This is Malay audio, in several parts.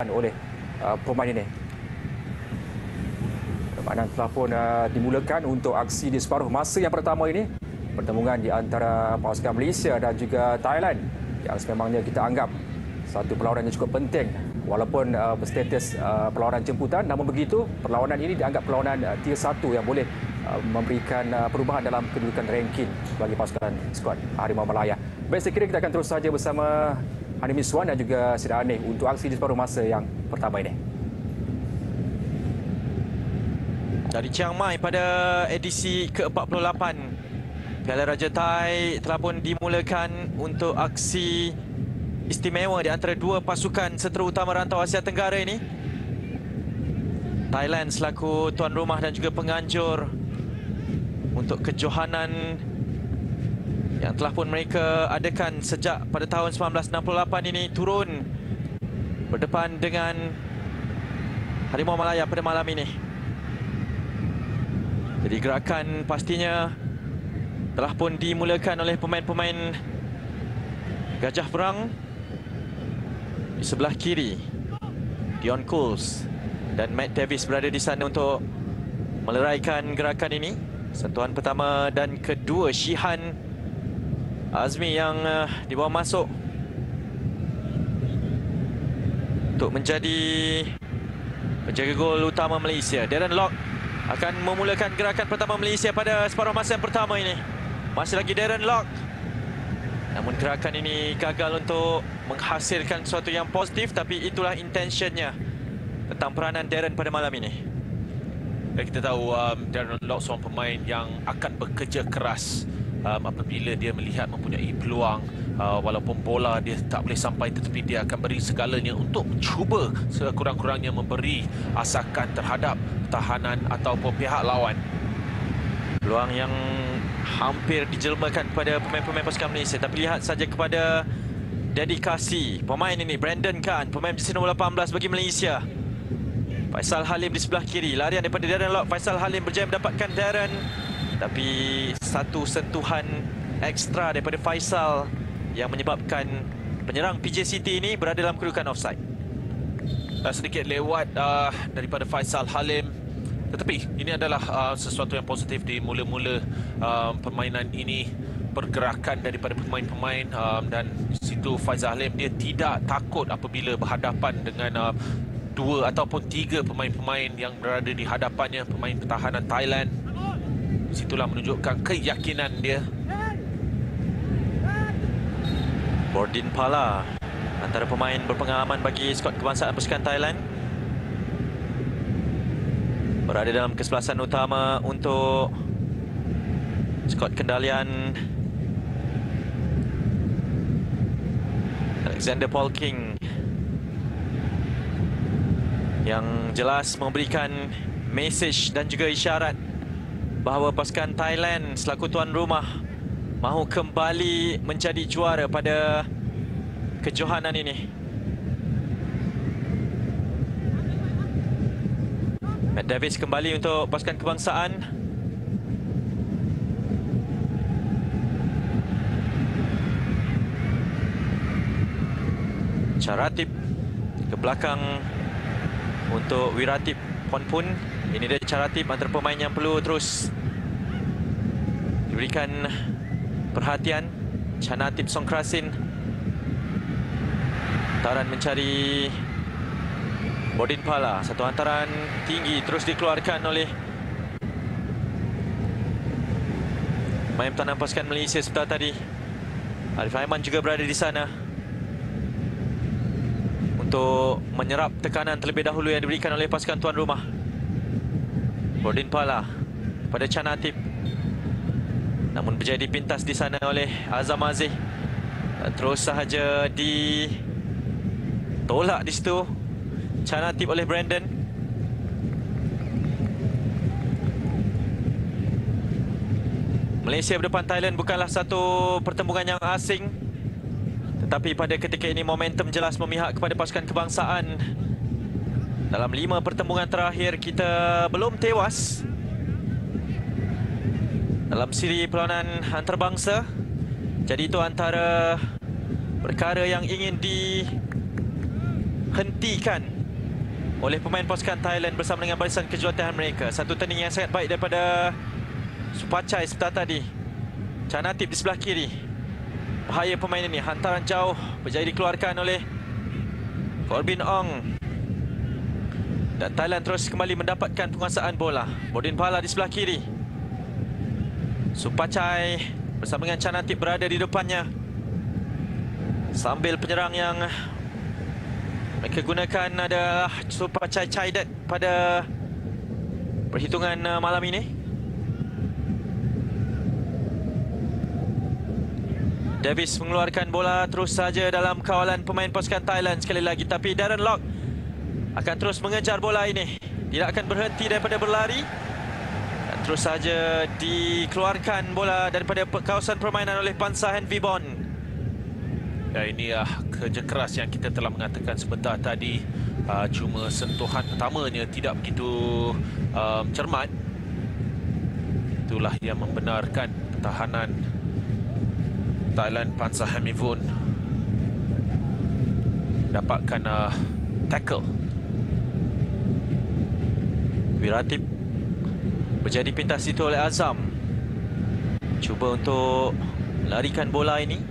oleh pemain ini. Permainan telah pun dimulakan untuk aksi di separuh masa yang pertama ini. Pertemuan di antara pasukan Malaysia dan juga Thailand yang sememangnya kita anggap satu perlawanan yang cukup penting walaupun berstatus perlawanan jemputan. Namun begitu, perlawanan ini dianggap perlawanan tier 1 yang boleh memberikan perubahan dalam kedudukan ranking bagi pasukan skuad Harimau Malaya. Baik, saya kira kita akan terus saja bersama Hani Miswan dan juga Sida Aneh untuk aksi di separuh masa yang pertama ini. Dari Chiang Mai pada edisi ke-48, Piala Raja Thai telah pun dimulakan untuk aksi istimewa di antara dua pasukan seterutama rantau Asia Tenggara ini. Thailand selaku tuan rumah dan juga penganjur untuk kejohanan yang telah pun mereka adakan sejak pada tahun 1968 ini turun berdepan dengan Harimau Malaya pada malam ini. Jadi gerakan pastinya telah pun dimulakan oleh pemain-pemain Gajah Perang. Di sebelah kiri, Dion Cools dan Matt Davis berada di sana untuk meleraikan gerakan ini. Sentuhan pertama dan kedua, Shihan Azmi yang dibawa masuk untuk menjadi penjaga gol utama Malaysia. Darren Lock akan memulakan gerakan pertama Malaysia pada separuh masa yang pertama ini. Masih lagi Darren Lock. Namun gerakan ini gagal untuk menghasilkan sesuatu yang positif, tapi itulah intentionnya tentang peranan Darren pada malam ini. Dan kita tahu Darren Lock seorang pemain yang akan bekerja keras apabila dia melihat mempunyai peluang. Walaupun bola dia tak boleh sampai, tetapi dia akan beri segalanya untuk cuba sekurang-kurangnya memberi asakan terhadap tahanan ataupun pihak lawan. Peluang yang hampir dijelmakan kepada pemain-pemain pasukan Malaysia, tapi lihat saja kepada dedikasi pemain ini. Brandon Khan, pemain jersey nombor 18 bagi Malaysia. Faisal Halim di sebelah kiri. Larian daripada Darren Lock. Faisal Halim berjaya mendapatkan Darren, tapi satu sentuhan ekstra daripada Faisal yang menyebabkan penyerang PJ City ini berada dalam kedudukan offside. Sedikit lewat daripada Faisal Halim, tetapi ini adalah sesuatu yang positif di mula-mula permainan ini. Pergerakan daripada pemain-pemain dan situ Faisal Halim dia tidak takut apabila berhadapan dengan dua ataupun tiga pemain-pemain yang berada di hadapannya, pemain pertahanan Thailand. Situlah menunjukkan keyakinan dia. Bordin Pala, antara pemain berpengalaman bagi skuad kebangsaan pasukan Thailand, berada dalam kesebelasan utama untuk skuad kendalian Alexander Paul King, yang jelas memberikan mesej dan juga isyarat bahawa pasukan Thailand selaku tuan rumah mahu kembali menjadi juara pada kejohanan ini. Matt Davis kembali untuk pasukan kebangsaan. Charatip ke belakang untuk Wiratip Ponpun. Ini dia Charatip, antara pemain yang perlu terus diberikan perhatian. Chanatip Songkrasin. Hantaran mencari Bordin Pala. Satu hantaran tinggi terus dikeluarkan oleh pemain pertahanan pasukan Malaysia sebentar tadi. Arif Aiman juga berada di sana untuk menyerap tekanan terlebih dahulu yang diberikan oleh pasukan tuan rumah. Bordin Pala pada Chanatip, namun berjaya dipintas di sana oleh Azam Aziz. Terus sahaja ditolak di situ Chanatip oleh Brandon. Malaysia berdepan Thailand bukanlah satu pertembungan yang asing, tetapi pada ketika ini momentum jelas memihak kepada pasukan kebangsaan. Dalam 5 pertembungan terakhir kita belum tewas dalam siri perlawanan antarabangsa. Jadi itu antara perkara yang ingin dihentikan oleh pemain pasukan Thailand bersama dengan barisan kejuruteraan mereka. Satu turning yang sangat baik daripada Supachai sebentar tadi. Chanatip di sebelah kiri. Bahaya pemain ini. Hantaran jauh berjaya dikeluarkan oleh Corbin Ong. Dan Thailand terus kembali mendapatkan penguasaan bola. Bodin Pala di sebelah kiri. Supachai bersama dengan Chanatip berada di depannya. Sambil penyerang yang mereka gunakan adalah Supachai Chaidet pada perhitungan malam ini. Davis mengeluarkan bola terus saja dalam kawalan pemain pasukan Thailand sekali lagi. Tapi Darren Lock akan terus mengejar bola ini. Tidak akan berhenti daripada berlari. Dan terus saja dikeluarkan bola daripada kawasan permainan oleh Pansahen Vibon. Ya, ini kerja keras yang kita telah mengatakan sebentar tadi. Cuma sentuhan pertamanya tidak begitu cermat. Itulah yang membenarkan pertahanan Thailand. Pansahen Vibon dapatkan tackle. Wiratip berjaya dipintas itu oleh Azam. Cuba untuk larikan bola ini.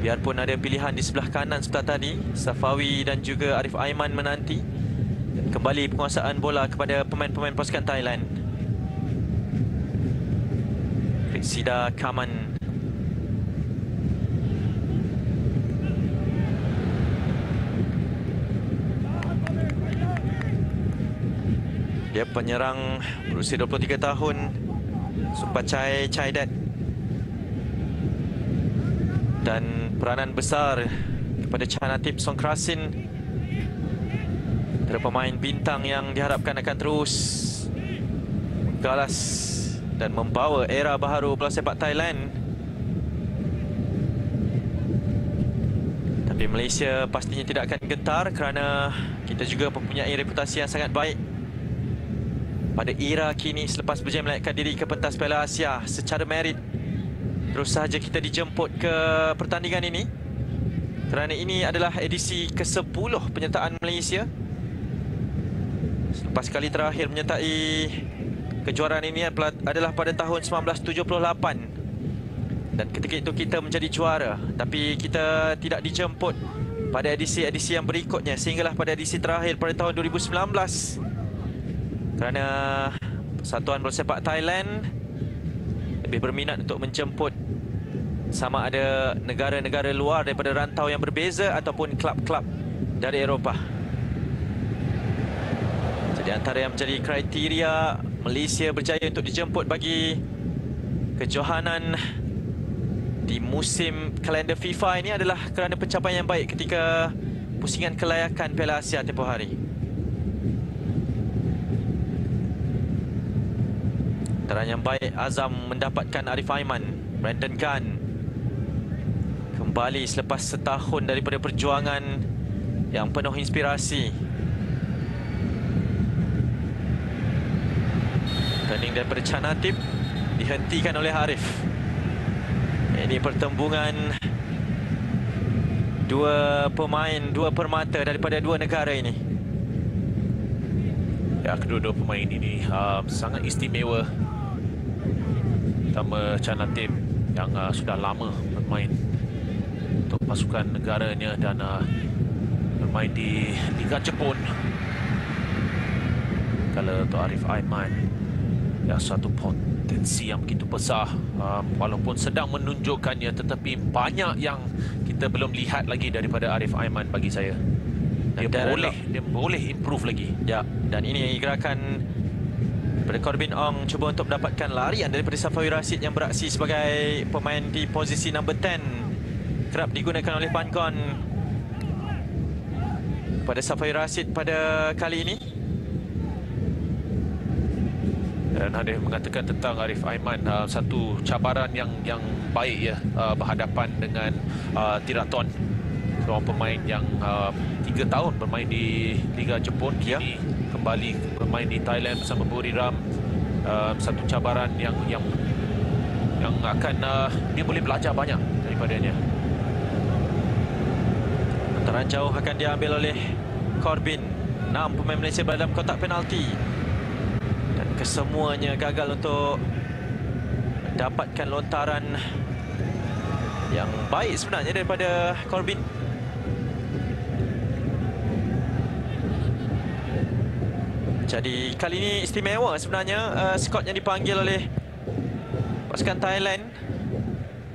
Biarpun ada pilihan di sebelah kanan sebelah tadi, Safawi dan juga Arif Aiman menanti. Dan kembali penguasaan bola kepada pemain-pemain pasukan Thailand. Sida Kaman. Dia penyerang berusia 23 tahun, Supachai Chaidet. Dan peranan besar kepada Chanatip Songkrasin, antara pemain bintang yang diharapkan akan terus galas dan membawa era baharu bola sepak Thailand. Tapi Malaysia pastinya tidak akan gentar kerana kita juga mempunyai reputasi yang sangat baik pada era kini selepas berjaya melayakkan diri ke pentas Piala Asia secara merit. Terus sahaja kita dijemput ke pertandingan ini kerana ini adalah edisi ke-10 penyertaan Malaysia. Selepas kali terakhir menyertai kejuaraan ini adalah pada tahun 1978. Dan ketika itu kita menjadi juara. Tapi kita tidak dijemput pada edisi-edisi yang berikutnya sehinggalah pada edisi terakhir pada tahun 2019. Kerana Persatuan Bola Sepak Thailand lebih berminat untuk menjemput sama ada negara-negara luar daripada rantau yang berbeza ataupun klub-klub dari Eropah. Jadi antara yang menjadi kriteria Malaysia berjaya untuk dijemput bagi kejohanan di musim kalender FIFA ini adalah kerana pencapaian yang baik ketika pusingan kelayakan Piala Asia tempoh hari. Antara yang baik, Azam mendapatkan Arif Aiman. Brandon Gunn kembali selepas setahun daripada perjuangan yang penuh inspirasi. Turning daripada Chanatip dihentikan oleh Arif. Ini pertembungan dua pemain, dua permata daripada dua negara ini. Ya, kedua-dua pemain ini sangat istimewa. Pertama Chanatip yang sudah lama bermain untuk pasukan negaranya dan bermain di Liga Jepun. Kalau untuk Arif Aiman, ya, satu potensi yang begitu besar, walaupun sedang menunjukkannya, tetapi banyak yang kita belum lihat lagi daripada Arif Aiman bagi saya. Dia boleh improve lagi. Ya, dan ini gerakan pada Corbin Ong cuba untuk mendapatkan larian daripada Safawi Rashid yang beraksi sebagai pemain di posisi number 10. Kerap digunakan oleh Panggon pada Safawi Rashid pada kali ini. Dan ada mengatakan tentang Arif Aiman, satu cabaran yang baik ya, berhadapan dengan Tiraton, seorang pemain yang 3 tahun bermain di Liga Jepun, kini kembali bermain di Thailand bersama Buriram. Satu cabaran yang akan dia boleh belajar banyak daripadanya. Hantaran jauh akan diambil oleh Corbin. 6 pemain Malaysia berada dalam kotak penalti. Dan kesemuanya gagal untuk dapatkan lontaran yang baik sebenarnya daripada Corbin. Jadi kali ini istimewa sebenarnya skot yang dipanggil oleh pasukan Thailand.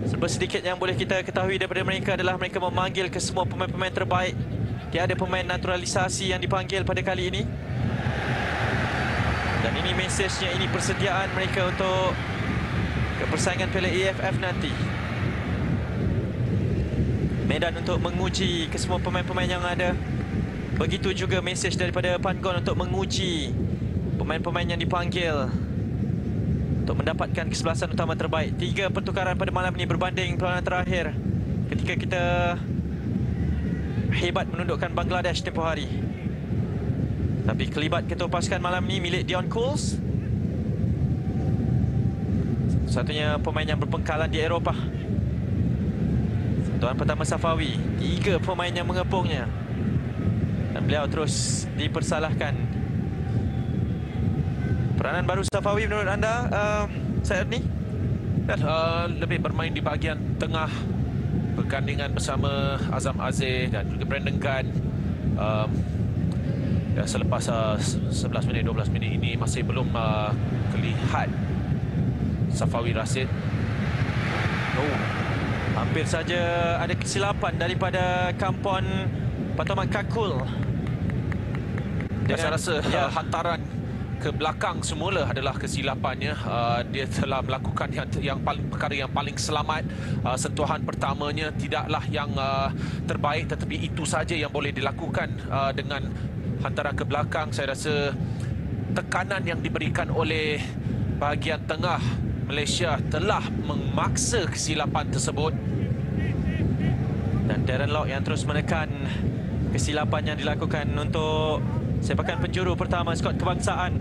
Serba sedikit yang boleh kita ketahui daripada mereka adalah mereka memanggil ke semua pemain-pemain terbaik. Tiada pemain naturalisasi yang dipanggil pada kali ini. Dan ini mesejnya, ini persediaan mereka untuk persaingan Piala AFF nanti. Medan untuk menguji ke semua pemain-pemain yang ada. Begitu juga mesej daripada Pangon untuk menguji pemain-pemain yang dipanggil untuk mendapatkan kesebelasan utama terbaik. 3 pertukaran pada malam ini berbanding perlawanan terakhir ketika kita hebat menundukkan Bangladesh tempoh hari. Tapi kelibat ketua pasukan malam ini milik Dion Cools, satunya pemain yang berpengkalan di Eropah. Tuan pertama Safawi, 3 pemain yang mengepungnya dan beliau terus dipersalahkan. Peranan baru Safawi menurut anda, Syed Ernie? Lebih bermain di bahagian tengah bergandingan bersama Azam Aziz dan juga Brandon Gunn. Selepas 11 minit, 12 minit ini masih belum kelihatan Safawi Rashid. Hampir saja ada kesilapan daripada Kampon Patomat Kakul. Saya rasa hantaran ke belakang semula adalah kesilapannya. Dia telah melakukan perkara yang paling selamat. Sentuhan pertamanya tidaklah yang terbaik, tetapi itu saja yang boleh dilakukan dengan hantaran ke belakang. Saya rasa tekanan yang diberikan oleh bahagian tengah Malaysia telah memaksa kesilapan tersebut. Dan Darren Lock yang terus menekan kesilapan yang dilakukan untuk sepakan penjuru pertama skuad kebangsaan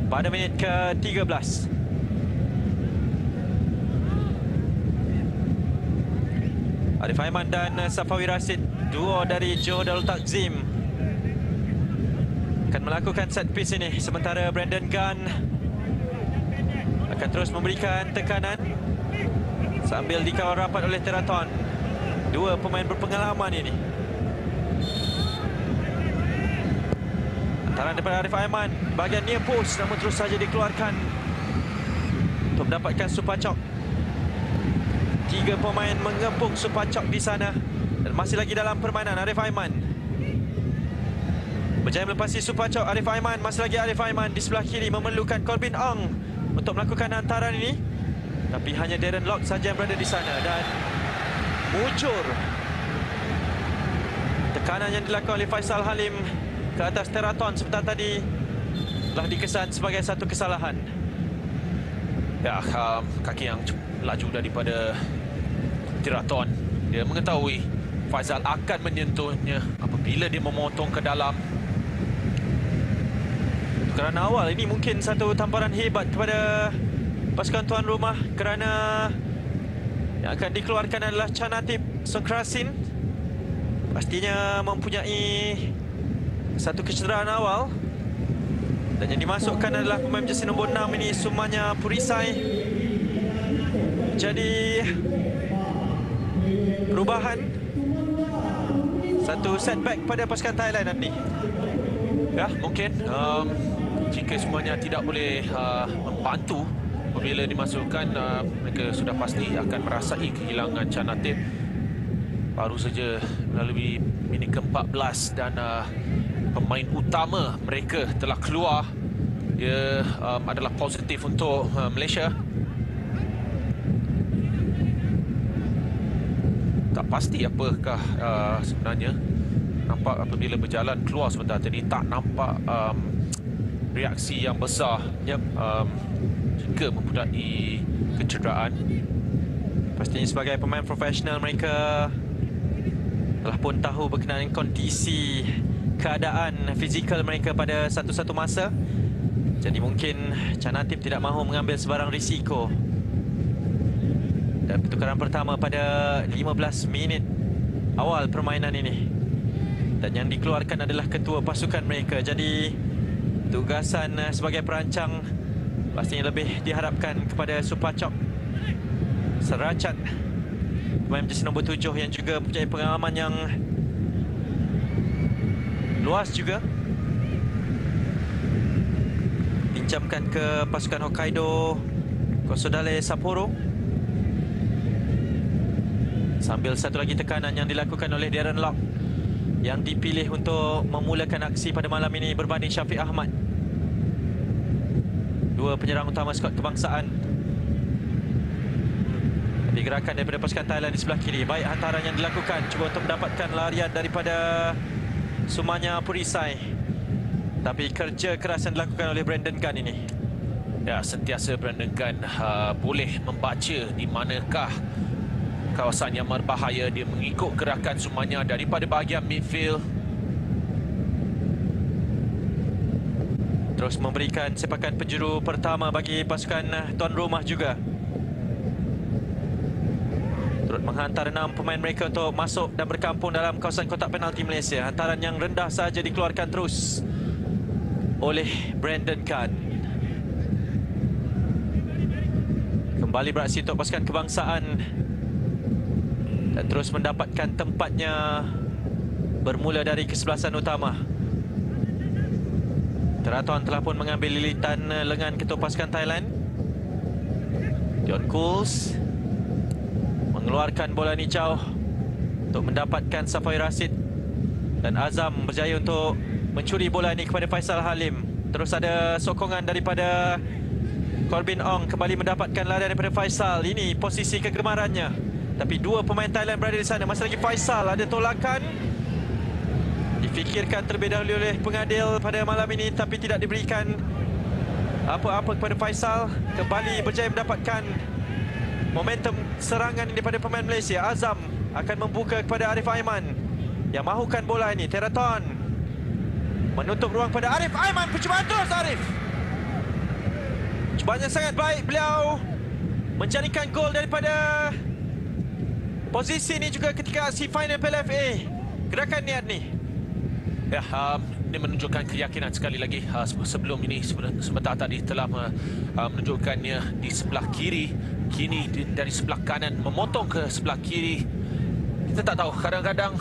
pada minit ke-13. Arif Aiman dan Safawi Rashid, duo dari Johor Darul Takzim, akan melakukan set piece ini. Sementara Brandon Gunn akan terus memberikan tekanan sambil dikawal rapat oleh Teraton. 2 pemain berpengalaman ini. Hantaran daripada Arif Aiman bahagian near post, namun terus saja dikeluarkan untuk mendapatkan Supacok. 3 pemain mengepung Supacok di sana dan masih lagi dalam permainan. Arif Aiman berjaya melepasi Supacok. Arif Aiman, masih lagi Arif Aiman di sebelah kiri memerlukan Corbin Ong untuk melakukan hantaran ini, tapi hanya Darren Lock saja yang berada di sana dan mujur tekanan yang dilakukan oleh Faisal Halim ke atas Teraton sebentar tadi telah dikesan sebagai satu kesalahan. Kaki yang laju daripada Teraton. Dia mengetahui Faisal akan menyentuhnya apabila dia memotong ke dalam. Kerana awal ini mungkin satu tamparan hebat kepada pasukan tuan rumah, kerana yang akan dikeluarkan adalah Chanatip Songkrasin. Pastinya mempunyai satu kecederaan awal. Dan yang dimasukkan adalah pemain jersey nombor 6 ini, Sumanya Purisai. Jadi perubahan, satu setback pada pasukan Thailand nanti. Mungkin jika semuanya tidak boleh membantu apabila dimasukkan, mereka sudah pasti akan merasai kehilangan Chanatip. Baru saja melalui minit ke-14 dan pemain utama mereka telah keluar. Dia adalah positif untuk Malaysia. Tak pasti apakah sebenarnya. Nampak apabila berjalan keluar sebentar tadi, tak nampak reaksi yang besar jika mempunyai kecederaan. Pastinya sebagai pemain profesional mereka telah pun tahu berkenaan kondisi keadaan fizikal mereka pada satu-satu masa. Jadi mungkin Chanatip tidak mahu mengambil sebarang risiko. Dan pertukaran pertama pada 15 minit awal permainan ini. Dan yang dikeluarkan adalah ketua pasukan mereka. Jadi tugasan sebagai perancang pastinya lebih diharapkan kepada Supacok Serachat, pemain jersey nombor 7 yang juga mempunyai pengalaman yang luas juga. Pinjamkan ke pasukan Hokkaido Kosodale Sapporo. Sambil satu lagi tekanan yang dilakukan oleh Darren Lock yang dipilih untuk memulakan aksi pada malam ini berbanding Syafiq Ahmad. Dua penyerang utama skuad kebangsaan. Digerakan daripada pasukan Thailand di sebelah kiri. Baik hantaran yang dilakukan, cuba untuk mendapatkan larian daripada Sumanya Purisai. Tapi kerja keras yang dilakukan oleh Brandon Gunn ini. Ya, sentiasa Brandon Gunn boleh membaca di manakah kawasan yang berbahaya. Dia mengikut gerakan Sumanya daripada bahagian midfield. Terus memberikan sepakan penjuru pertama bagi pasukan tuan rumah juga. Turut menghantar 6 pemain mereka untuk masuk dan berkampung dalam kawasan kotak penalti Malaysia. Hantaran yang rendah saja dikeluarkan terus oleh Brandon Gunn. Kembali beraksi untuk pasukan kebangsaan dan terus mendapatkan tempatnya bermula dari kesebelasan utama. Teraton telah pun mengambil lilitan lengan ketua pasukan Thailand. John Cools mengeluarkan bola ni jauh untuk mendapatkan Safai Rashid, dan Azam berjaya untuk mencuri bola ini kepada Faisal Halim. Terus ada sokongan daripada Corbin Ong, kembali mendapatkan larian daripada Faisal. Ini posisi kegemarannya, tapi dua pemain Thailand berada di sana. Masih lagi Faisal, ada tolakan. Difikirkan terlebih dahulu oleh pengadil pada malam ini, tapi tidak diberikan apa-apa kepada Faisal. Kembali berjaya mendapatkan momentum serangan daripada pemain Malaysia. Azam akan membuka kepada Arif Aiman yang mahukan bola ini. Teraton menutup ruang pada Arif Aiman. Percubaan terus Arif. Cubaan yang sangat baik. Beliau mencarikan gol daripada posisi ini juga ketika aksi final PLFA. Gerakan niat ni. Ya, ini menunjukkan keyakinan sekali lagi. Sebelum ini sebentar tadi telah menunjukkannya di sebelah kiri, kini dari sebelah kanan memotong ke sebelah kiri. Kita tak tahu, kadang-kadang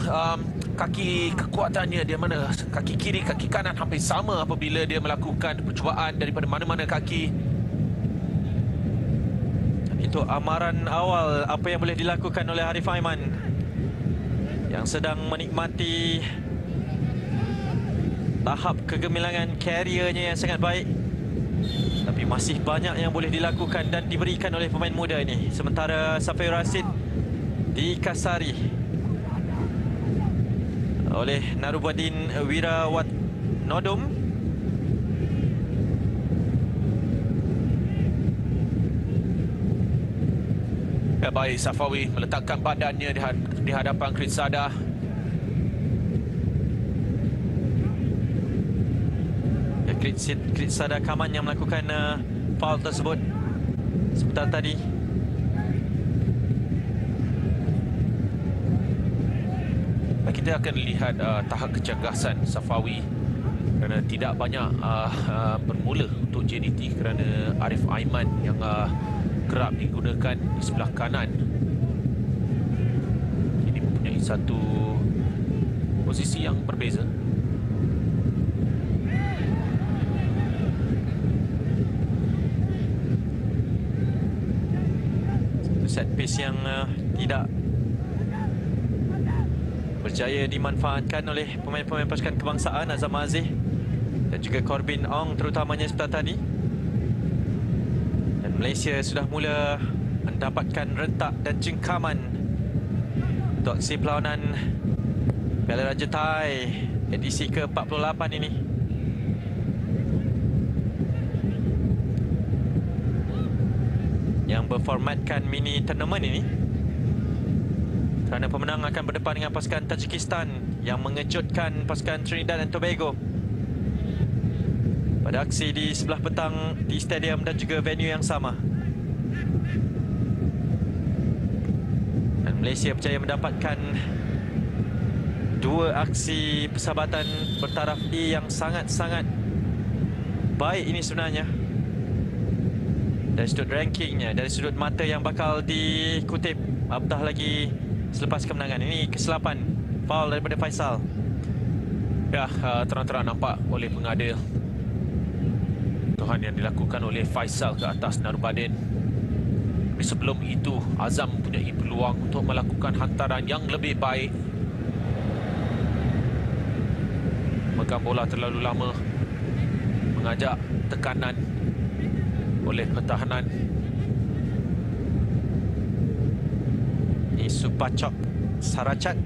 kaki kekuatannya dia mana, kaki kiri, kaki kanan hampir sama apabila dia melakukan percubaan daripada mana-mana kaki. Itu amaran awal apa yang boleh dilakukan oleh Arif Aiman yang sedang menikmati tahap kegemilangan kariernya yang sangat baik. Tapi masih banyak yang boleh dilakukan dan diberikan oleh pemain muda ini. Sementara Safai Rashid dikasari oleh Narubuddin Wirawat Nodum. Ya, baik, Safawi meletakkan badannya di hadapan Kritsada. Kritsada Kaman yang melakukan foul tersebut sebentar tadi. Kita akan lihat tahap kecergasan Safawi kerana tidak banyak bermula untuk JDT kerana Arif Aiman yang kerap digunakan di sebelah kanan. Ini mempunyai satu posisi yang berbeza. Set piece yang tidak berjaya dimanfaatkan oleh pemain-pemain pasukan kebangsaan Azam Aziz dan juga Corbin Ong terutamanya sebentar tadi. Dan Malaysia sudah mula mendapatkan rentak dan jengkaman untuk aksi perlawanan Piala Raja Thai edisi ke-48 ini. Yang berformatkan mini tournament ini, kerana pemenang akan berdepan dengan pasukan Tajikistan yang mengejutkan pasukan Trinidad dan Tobago pada aksi di sebelah petang di stadium dan juga venue yang sama. Dan Malaysia berjaya mendapatkan Dua aksi persahabatan bertaraf E yang sangat-sangat baik ini sebenarnya. Dari sudut rankingnya, dari sudut mata yang bakal dikutip, apatah lagi selepas kemenangan. Ini kesilapan foul daripada Faisal. Ya, terang-terang nampak oleh pengadil tuhan yang dilakukan oleh Faisal ke atas Narubaddin. Tapi sebelum itu, Azam mempunyai peluang untuk melakukan hantaran yang lebih baik. Megang bola terlalu lama, mengajak tekanan oleh pertahanan. Ini Supachok Saracat.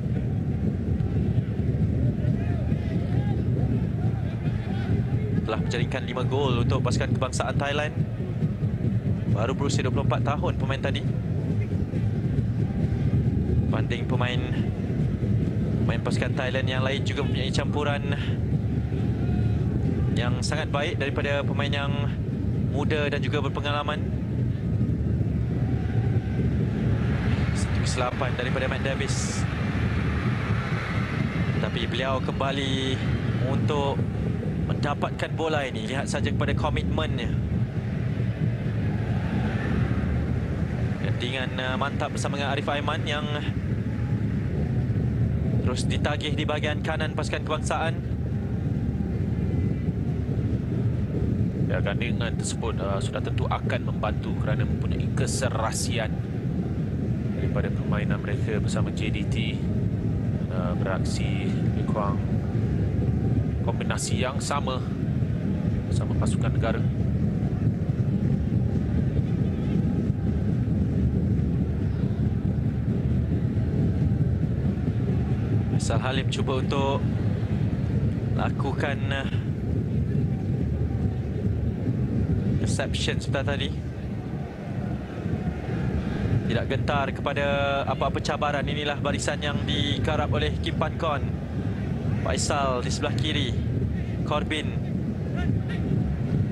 Telah menjaringkan 5 gol untuk pasukan kebangsaan Thailand. Baru berusia 24 tahun pemain tadi. Banding pemain pasukan Thailand yang lain juga mempunyai campuran yang sangat baik daripada pemain yang muda dan juga berpengalaman. Satu kesilapan daripada Matt Davis. Tapi beliau kembali untuk mendapatkan bola ini. Lihat saja kepada komitmennya. Dengan mantap bersama dengan Arif Aiman yang terus ditagih di bahagian kanan pasukan kebangsaan. Ya, gandingan tersebut sudah tentu akan membantu kerana mempunyai keserasian daripada permainan mereka bersama JDT. Beraksi lebih kurang kombinasi yang sama bersama pasukan negara. Faisal Halim cuba untuk lakukan reception sebentar tadi. Tidak gentar kepada apa-apa cabaran. Inilah barisan yang digarap oleh Kim Pan Kon. Faisal di sebelah kiri. Corbin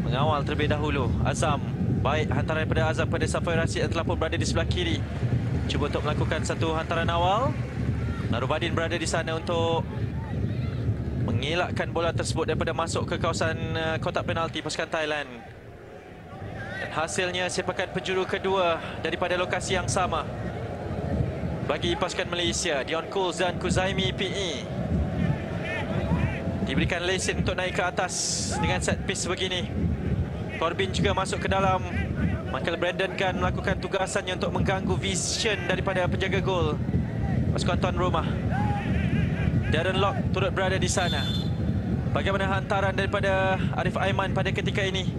mengawal terlebih dahulu. Azam. Baik hantaran daripada Azam pada Safai Rashid yang telah pun berada di sebelah kiri. Cuba untuk melakukan satu hantaran awal. Narubaddin berada di sana untuk mengelakkan bola tersebut daripada masuk ke kawasan kotak penalti pasukan Thailand. Dan hasilnya sepakan penjuru kedua daripada lokasi yang sama bagi pasukan Malaysia. Dion Cools dan Kuzaimi PE diberikan lesen untuk naik ke atas dengan set piece begini. Corbin juga masuk ke dalam. Michael Brandon kan melakukan tugasannya untuk mengganggu vision daripada penjaga gol pasukan tuan rumah. Darren Lock turut berada di sana. Bagaimana hantaran daripada Arif Aiman pada ketika ini?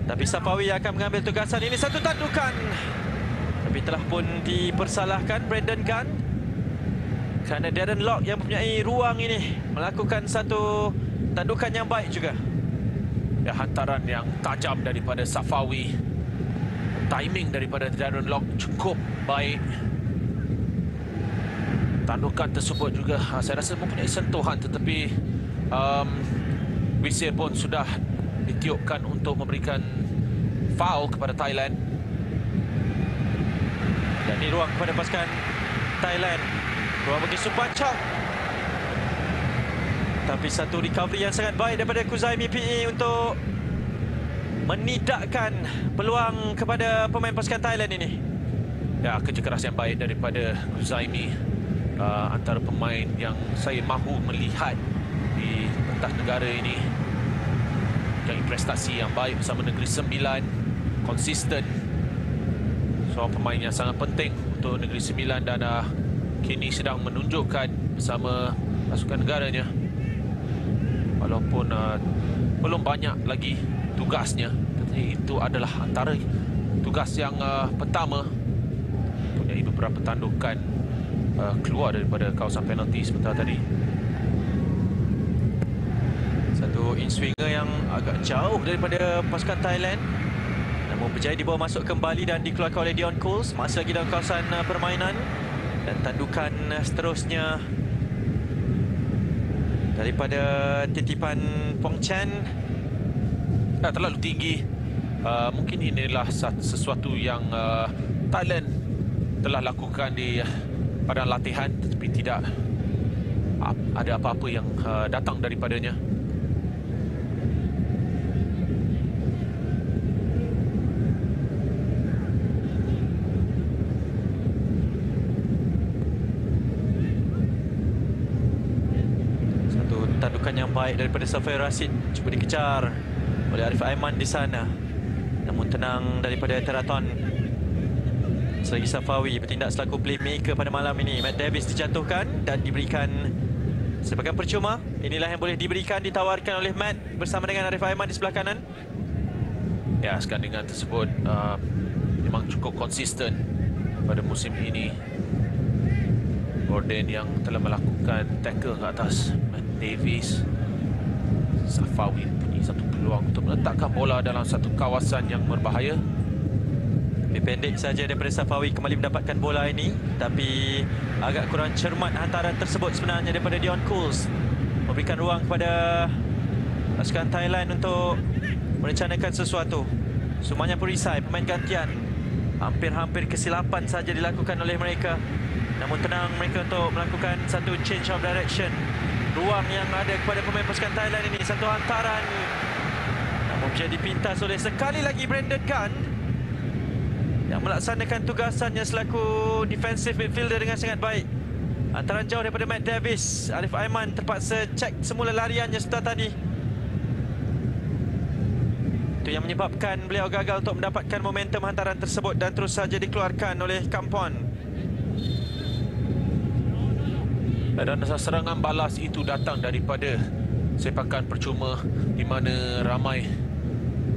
Tapi Safawi akan mengambil tugasan ini. Satu tandukan, tapi telah pun dipersalahkan Brandon Gunn kerana Darren Lock yang mempunyai ruang ini melakukan satu tandukan yang baik juga. Ya, hantaran yang tajam daripada Safawi. Timing daripada Darren Lock cukup baik. Tandukan tersebut juga saya rasa mempunyai sentuhan, tetapi whistle pun sudah ditiupkan untuk memberikan foul kepada Thailand. Dan ini ruang kepada pasukan Thailand. Ruang bagi Supachok. Tapi satu recovery yang sangat baik daripada Kuzaimi PE untuk menidakkan peluang kepada pemain pasukan Thailand ini. Ya, kerja keras yang baik daripada Kuzaimi. Antara pemain yang saya mahu melihat di pentas negara ini. Yang prestasi yang baik bersama Negeri Sembilan, konsisten. Seorang pemain yang sangat penting untuk Negeri Sembilan dan kini sedang menunjukkan bersama pasukan negaranya. Walaupun belum banyak lagi tugasnya, tetapi itu adalah antara tugas yang pertama. Punya beberapa tandukan keluar daripada kawasan penalti sebentar tadi. Satu in-swinger yang agak jauh daripada pasukan Thailand, namun berjaya dibawa masuk kembali dan dikeluarkan oleh Dion Cools. Masih lagi dalam kawasan permainan. Dan tandukan seterusnya daripada titipan Pong Chan. Terlalu tinggi. Mungkin inilah sesuatu yang Thailand telah lakukan di pada latihan, tetapi tidak ada apa-apa yang datang daripadanya. Satu tandukan yang baik daripada Safawi Rashid, cuba dikejar oleh Arif Aiman di sana. Namun tenang daripada Teraton. Selagi Safawi bertindak selaku playmaker pada malam ini. Matt Davis dijatuhkan dan diberikan sebagai percuma. Inilah yang boleh diberikan, ditawarkan oleh Matt bersama dengan Arif Aiman di sebelah kanan. Ya, skandingan tersebut memang cukup konsisten pada musim ini. Gordon yang telah melakukan tackle ke atas Matt Davis. Safawi punya satu peluang untuk meletakkan bola dalam satu kawasan yang berbahaya. Lebih pendek saja daripada Safawi kembali mendapatkan bola ini, tapi agak kurang cermat hantaran tersebut sebenarnya daripada Dion Cools. Memberikan ruang kepada pasukan Thailand untuk merencanakan sesuatu. Sumanya Purisai, pemain gantian. Hampir-hampir kesilapan saja dilakukan oleh mereka. Namun tenang mereka untuk melakukan satu change of direction. Ruang yang ada kepada pemain pasukan Thailand ini, satu hantaran. Namun bisa dipintas oleh sekali lagi Brandon Gunn yang melaksanakan tugasannya selaku defensive midfielder dengan sangat baik. Hantaran jauh daripada Matt Davis. Arif Aiman terpaksa cek semula lariannya setelah tadi. Itu yang menyebabkan beliau gagal untuk mendapatkan momentum hantaran tersebut dan terus saja dikeluarkan oleh Kampon. Dan serangan balas itu datang daripada sepakan percuma di mana ramai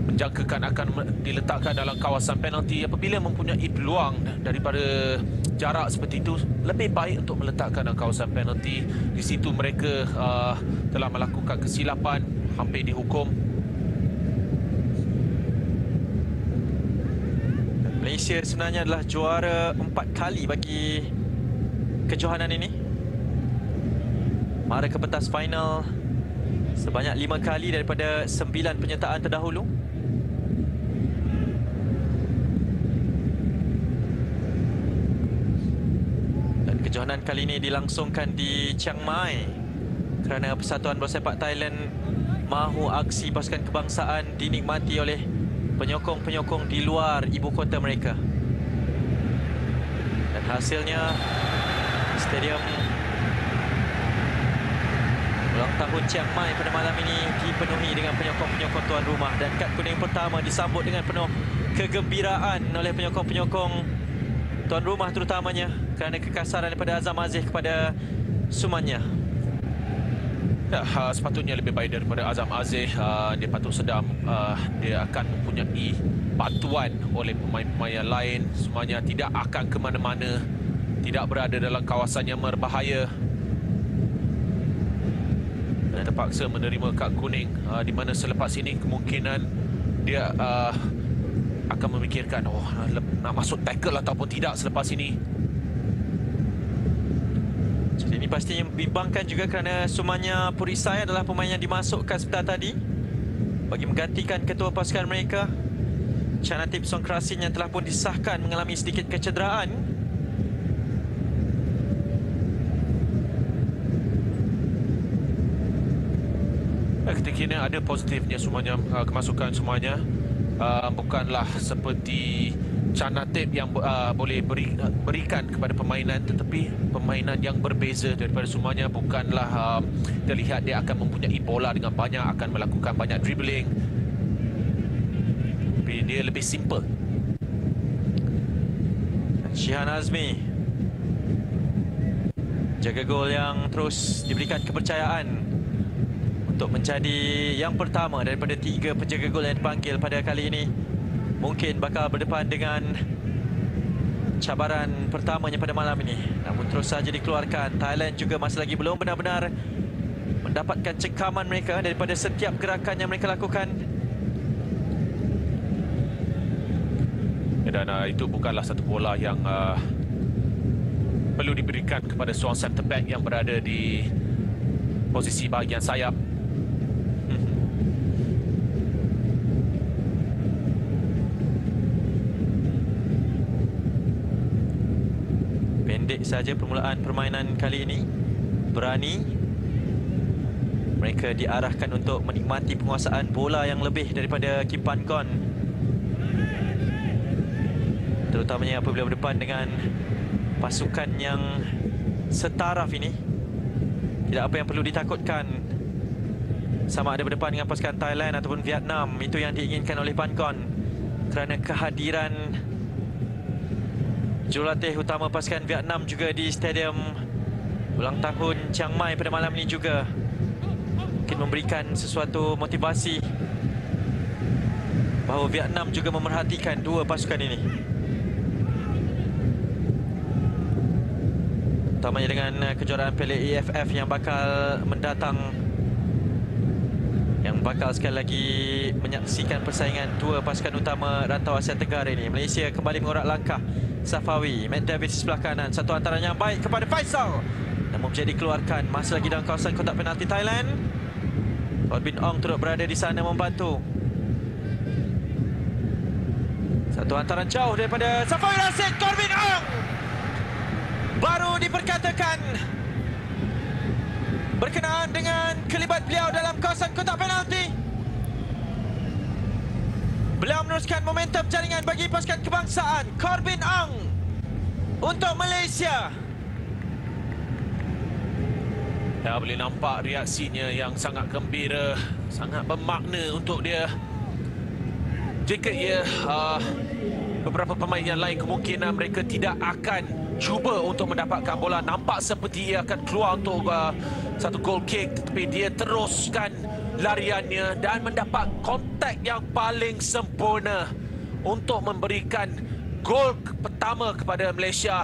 menjangkakan akan diletakkan dalam kawasan penalti. Apabila mempunyai peluang daripada jarak seperti itu, lebih baik untuk meletakkan dalam kawasan penalti. Di situ mereka telah melakukan kesilapan, hampir dihukum. Malaysia sebenarnya adalah juara 4 kali bagi kejohanan ini. Mara ke pentas final sebanyak 5 kali daripada 9 penyertaan terdahulu. Dan kejohanan kali ini dilangsungkan di Chiang Mai kerana Persatuan Bola Sepak Thailand mahu aksi pasukan kebangsaan dinikmati oleh penyokong-penyokong di luar ibu kota mereka. Dan hasilnya stadium ulang tahun Chiang Mai pada malam ini dipenuhi dengan penyokong-penyokong tuan rumah, dan kad kuning pertama disambut dengan penuh kegembiraan oleh penyokong-penyokong tuan rumah terutamanya kerana kekasaran daripada Azam Aziz kepada Sumanya. Ya, sepatutnya lebih baik daripada Azam Aziz. Dia patut sedar dia akan mempunyai bantuan oleh pemain-pemain yang lain. Semuanya tidak akan ke mana-mana, tidak berada dalam kawasan yang berbahaya. Dan terpaksa menerima kad kuning di mana selepas ini kemungkinan dia akan memikirkan nak masuk tackle ataupun tidak selepas ini. Jadi ini pastinya membimbangkan juga kerana Sumanya Purisai adalah pemain yang dimasukkan sebentar tadi bagi menggantikan ketua pasukan mereka, Chanatip Songkrasin, yang telah pun disahkan mengalami sedikit kecederaan. Ketika ini ada positifnya semuanya, kemasukan semuanya. Bukanlah seperti Chanatip yang boleh berikan kepada permainan, tetapi permainan yang berbeza daripada semuanya. Bukanlah terlihat dia akan mempunyai bola dengan banyak, akan melakukan banyak dribbling, tapi dia lebih simple. Shihan Azmi jaga gol yang terus diberikan kepercayaan untuk menjadi yang pertama daripada 3 penjaga gol yang dipanggil pada kali ini. Mungkin bakal berdepan dengan cabaran pertamanya pada malam ini. Namun terus saja dikeluarkan. Thailand juga masih lagi belum benar-benar mendapatkan cengkaman mereka daripada setiap gerakan yang mereka lakukan. Dan itu bukanlah satu bola yang perlu diberikan kepada seorang centre back yang berada di posisi bahagian sayap. Pendek saja permulaan permainan kali ini. Berani. Mereka diarahkan untuk menikmati penguasaan bola yang lebih daripada Kim Pan Gon. Terutamanya apabila berdepan dengan pasukan yang setaraf ini. Tidak apa yang perlu ditakutkan. Sama ada berdepan dengan pasukan Thailand ataupun Vietnam. Itu yang diinginkan oleh Pan Gon. Kerana kehadiran jurulatih utama pasukan Vietnam juga di stadium ulang tahun Chiang Mai pada malam ini juga mungkin memberikan sesuatu motivasi bahawa Vietnam juga memerhatikan dua pasukan ini. Utamanya dengan kejuaraan Piala AFF yang bakal mendatang, yang bakal sekali lagi menyaksikan persaingan dua pasukan utama rantau Asia Tenggara ini. Malaysia kembali mengorak langkah. Safawi, Matt Davis di sebelah kanan. Satu antaran yang baik kepada Faisal. Namun jadi dikeluarkan. Masih lagi dalam kawasan kotak penalti Thailand. Corbin Ong turut berada di sana membantu. Satu antaran jauh daripada Safawi Rashid. Corbin Ong baru diperkatakan berkenaan dengan kelibat beliau dalam kawasan kotak penalti. Beliau meneruskan momentum jaringan bagi pasukan kebangsaan. Corbin Ong untuk Malaysia. Ya, boleh nampak reaksinya yang sangat gembira, sangat bermakna untuk dia. Jika ia beberapa pemain yang lain kemungkinan mereka tidak akan cuba untuk mendapatkan bola. Nampak seperti ia akan keluar untuk satu goal kick, tetapi dia teruskan lariannya dan mendapat kontak yang paling sempurna untuk memberikan gol pertama kepada Malaysia.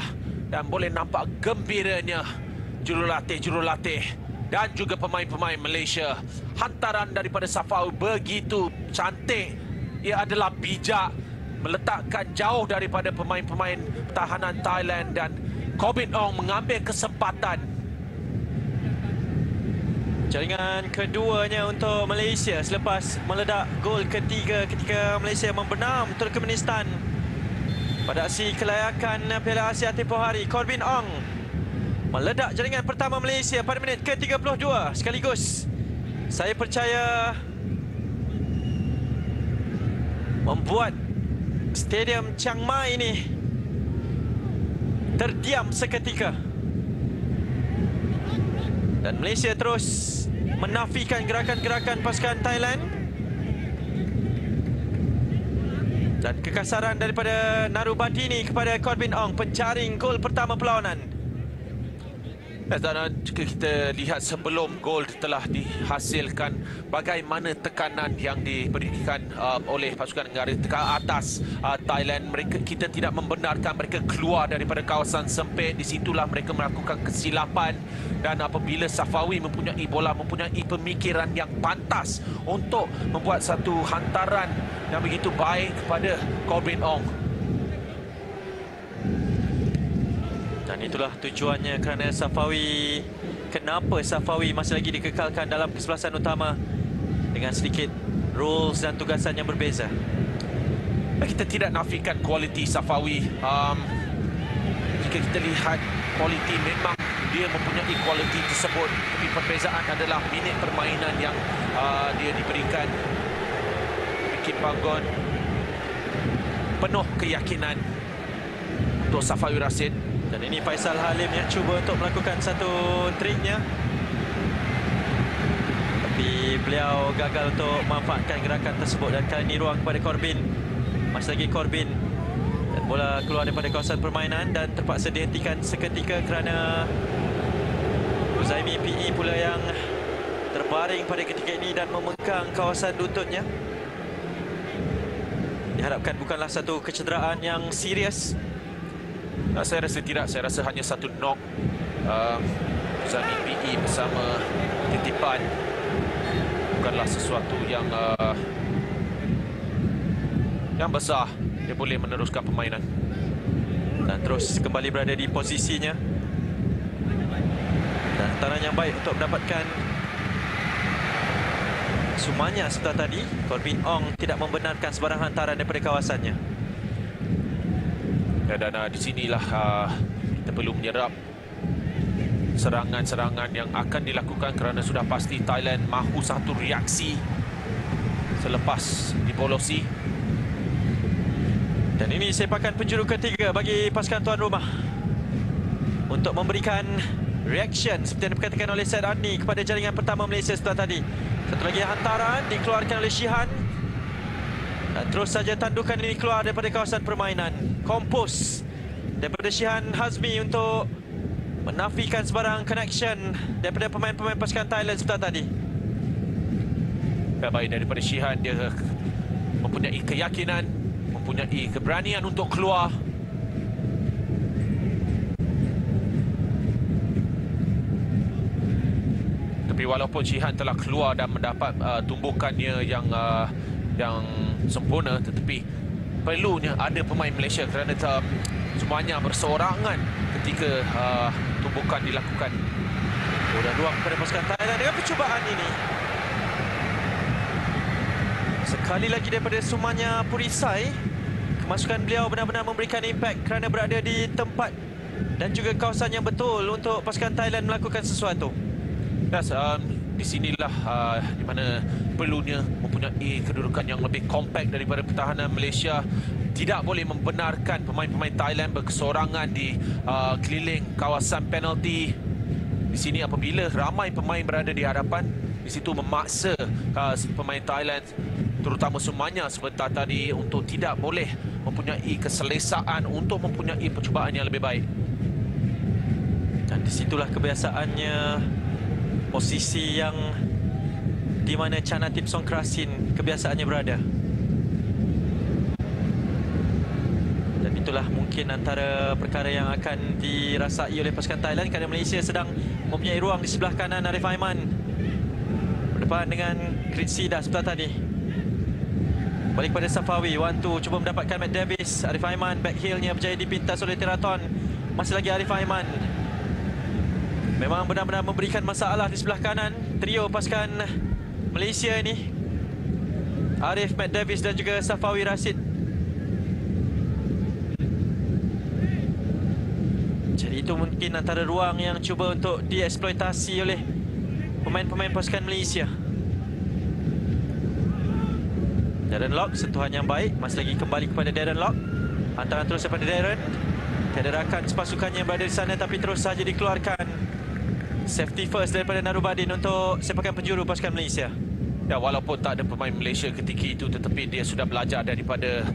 Dan boleh nampak gembiranya jurulatih dan juga pemain-pemain Malaysia. Hantaran daripada Safawi begitu cantik. Ia adalah bijak, meletakkan jauh daripada pemain-pemain pertahanan Thailand, dan Corbin Ong mengambil kesempatan. Jaringan keduanya untuk Malaysia selepas meledak gol ketiga ketika Malaysia membenam Turkmenistan pada aksi kelayakan Piala Asia tempoh hari. Corbin Ong meledak jaringan pertama Malaysia pada minit ke-32. Sekaligus saya percaya membuat stadium Chiang Mai ini terdiam seketika. Dan Malaysia terus menafikan gerakan-gerakan pasukan Thailand. Dan kekasaran daripada Narubadini kepada Corbin Ong, penjaring gol pertama perlawanan. Dan jika kita lihat sebelum gol telah dihasilkan, bagaimana tekanan yang diberikan oleh pasukan negara ke atas Thailand. Kita tidak membenarkan mereka keluar daripada kawasan sempit. Di situlah mereka melakukan kesilapan. Dan apabila Safawi mempunyai bola, mempunyai pemikiran yang pantas untuk membuat satu hantaran yang begitu baik kepada Corbin Ong. Dan itulah tujuannya kerana Safawi. Kenapa Safawi masih lagi dikekalkan dalam kesebelasan utama dengan sedikit rules dan tugasan yang berbeza. Kita tidak nafikan kualiti Safawi. Jika kita lihat kualiti, memang dia mempunyai kualiti tersebut. Tapi perbezaan adalah minit permainan yang dia diberikan. Kim Pan Gon penuh keyakinan untuk Safawi Rashid. Dan ini Faisal Halim yang cuba untuk melakukan satu triknya. Tapi beliau gagal untuk memanfaatkan gerakan tersebut. Dan kali ini ruang kepada Corbin. Masih lagi Corbin. Dan bola keluar daripada kawasan permainan dan terpaksa dihentikan seketika kerana Uzaimi PE pula yang terbaring pada ketika ini dan memegang kawasan lututnya. Diharapkan bukanlah satu kecederaan yang serius. Saya rasa tidak. Saya rasa hanya satu knock. Uzaimi PE bersama titipan bukanlah sesuatu yang besar. Dia boleh meneruskan permainan dan terus kembali berada di posisinya. Dan hantaran yang baik untuk mendapatkan sumanya setelah tadi. Corbin Ong tidak membenarkan sebarang hantaran daripada kawasannya. Dan di sinilah Kita perlu menyerap serangan-serangan yang akan dilakukan kerana sudah pasti Thailand mahu satu reaksi selepas dibolosi. Dan ini sepakan penjuru ketiga bagi pasukan tuan rumah untuk memberikan reaction seperti yang diperkatakan oleh Syed Adni kepada jaringan pertama Malaysia setelah tadi. Satu lagi hantaran dikeluarkan oleh Shihan. Dan terus saja tandukan ini keluar daripada kawasan permainan. Kompos daripada Shihan Hazmi untuk menafikan sebarang connection daripada pemain-pemain pasukan Thailand setelah tadi. Baik daripada Shihan, dia mempunyai keyakinan, mempunyai keberanian untuk keluar. Tapi walaupun Shihan telah keluar dan mendapat tumbukannya yang sempurna, tetapi perlunya ada pemain Malaysia kerana semuanya berseorangan ketika tumbukan dilakukan. Dan ruang kepada pasukan Thailand dengan percubaan ini. Sekali lagi daripada Sumanya Purisai, kemasukan beliau benar-benar memberikan impak kerana berada di tempat dan juga kawasan yang betul untuk pasukan Thailand melakukan sesuatu. Yes, di sinilah di mana perlunya mempunyai kedudukan yang lebih kompak daripada pertahanan Malaysia. Tidak boleh membenarkan pemain-pemain Thailand berkesorangan di keliling kawasan penalti. Di sini apabila ramai pemain berada di hadapan, di situ memaksa pemain Thailand, terutama Sumanya sebentar tadi, untuk tidak boleh mempunyai keselesaan untuk mempunyai percubaan yang lebih baik. Dan disitulah kebiasaannya posisi yang di mana Chanatip Songkrasin kebiasaannya berada. Dan itulah mungkin antara perkara yang akan dirasai oleh pasukan Thailand kerana Malaysia sedang mempunyai ruang di sebelah kanan Arif Aiman berdepan dengan Kritsida sebelah tadi. Balik pada Safawi, 1-2, cuba mendapatkan Matt Davis. Arif Aiman, back heel-nya berjaya dipintas oleh Tiraton. Masih lagi Arif Aiman. Memang benar-benar memberikan masalah di sebelah kanan trio pasukan Malaysia ini. Arif, Matt Davis dan juga Safawi Rashid. Jadi itu mungkin antara ruang yang cuba untuk dieksploitasi oleh pemain-pemain pasukan Malaysia. Darren Lock, sentuhan yang baik. Masih lagi kembali kepada Darren Lock. Hantaran terus daripada Darren. Tiada rakan sepasukannya yang berada di sana tapi terus saja dikeluarkan. Safety first daripada Narubadin untuk sepakan penjuru pasukan Malaysia. Ya, walaupun tak ada pemain Malaysia ketika itu, tetapi dia sudah belajar daripada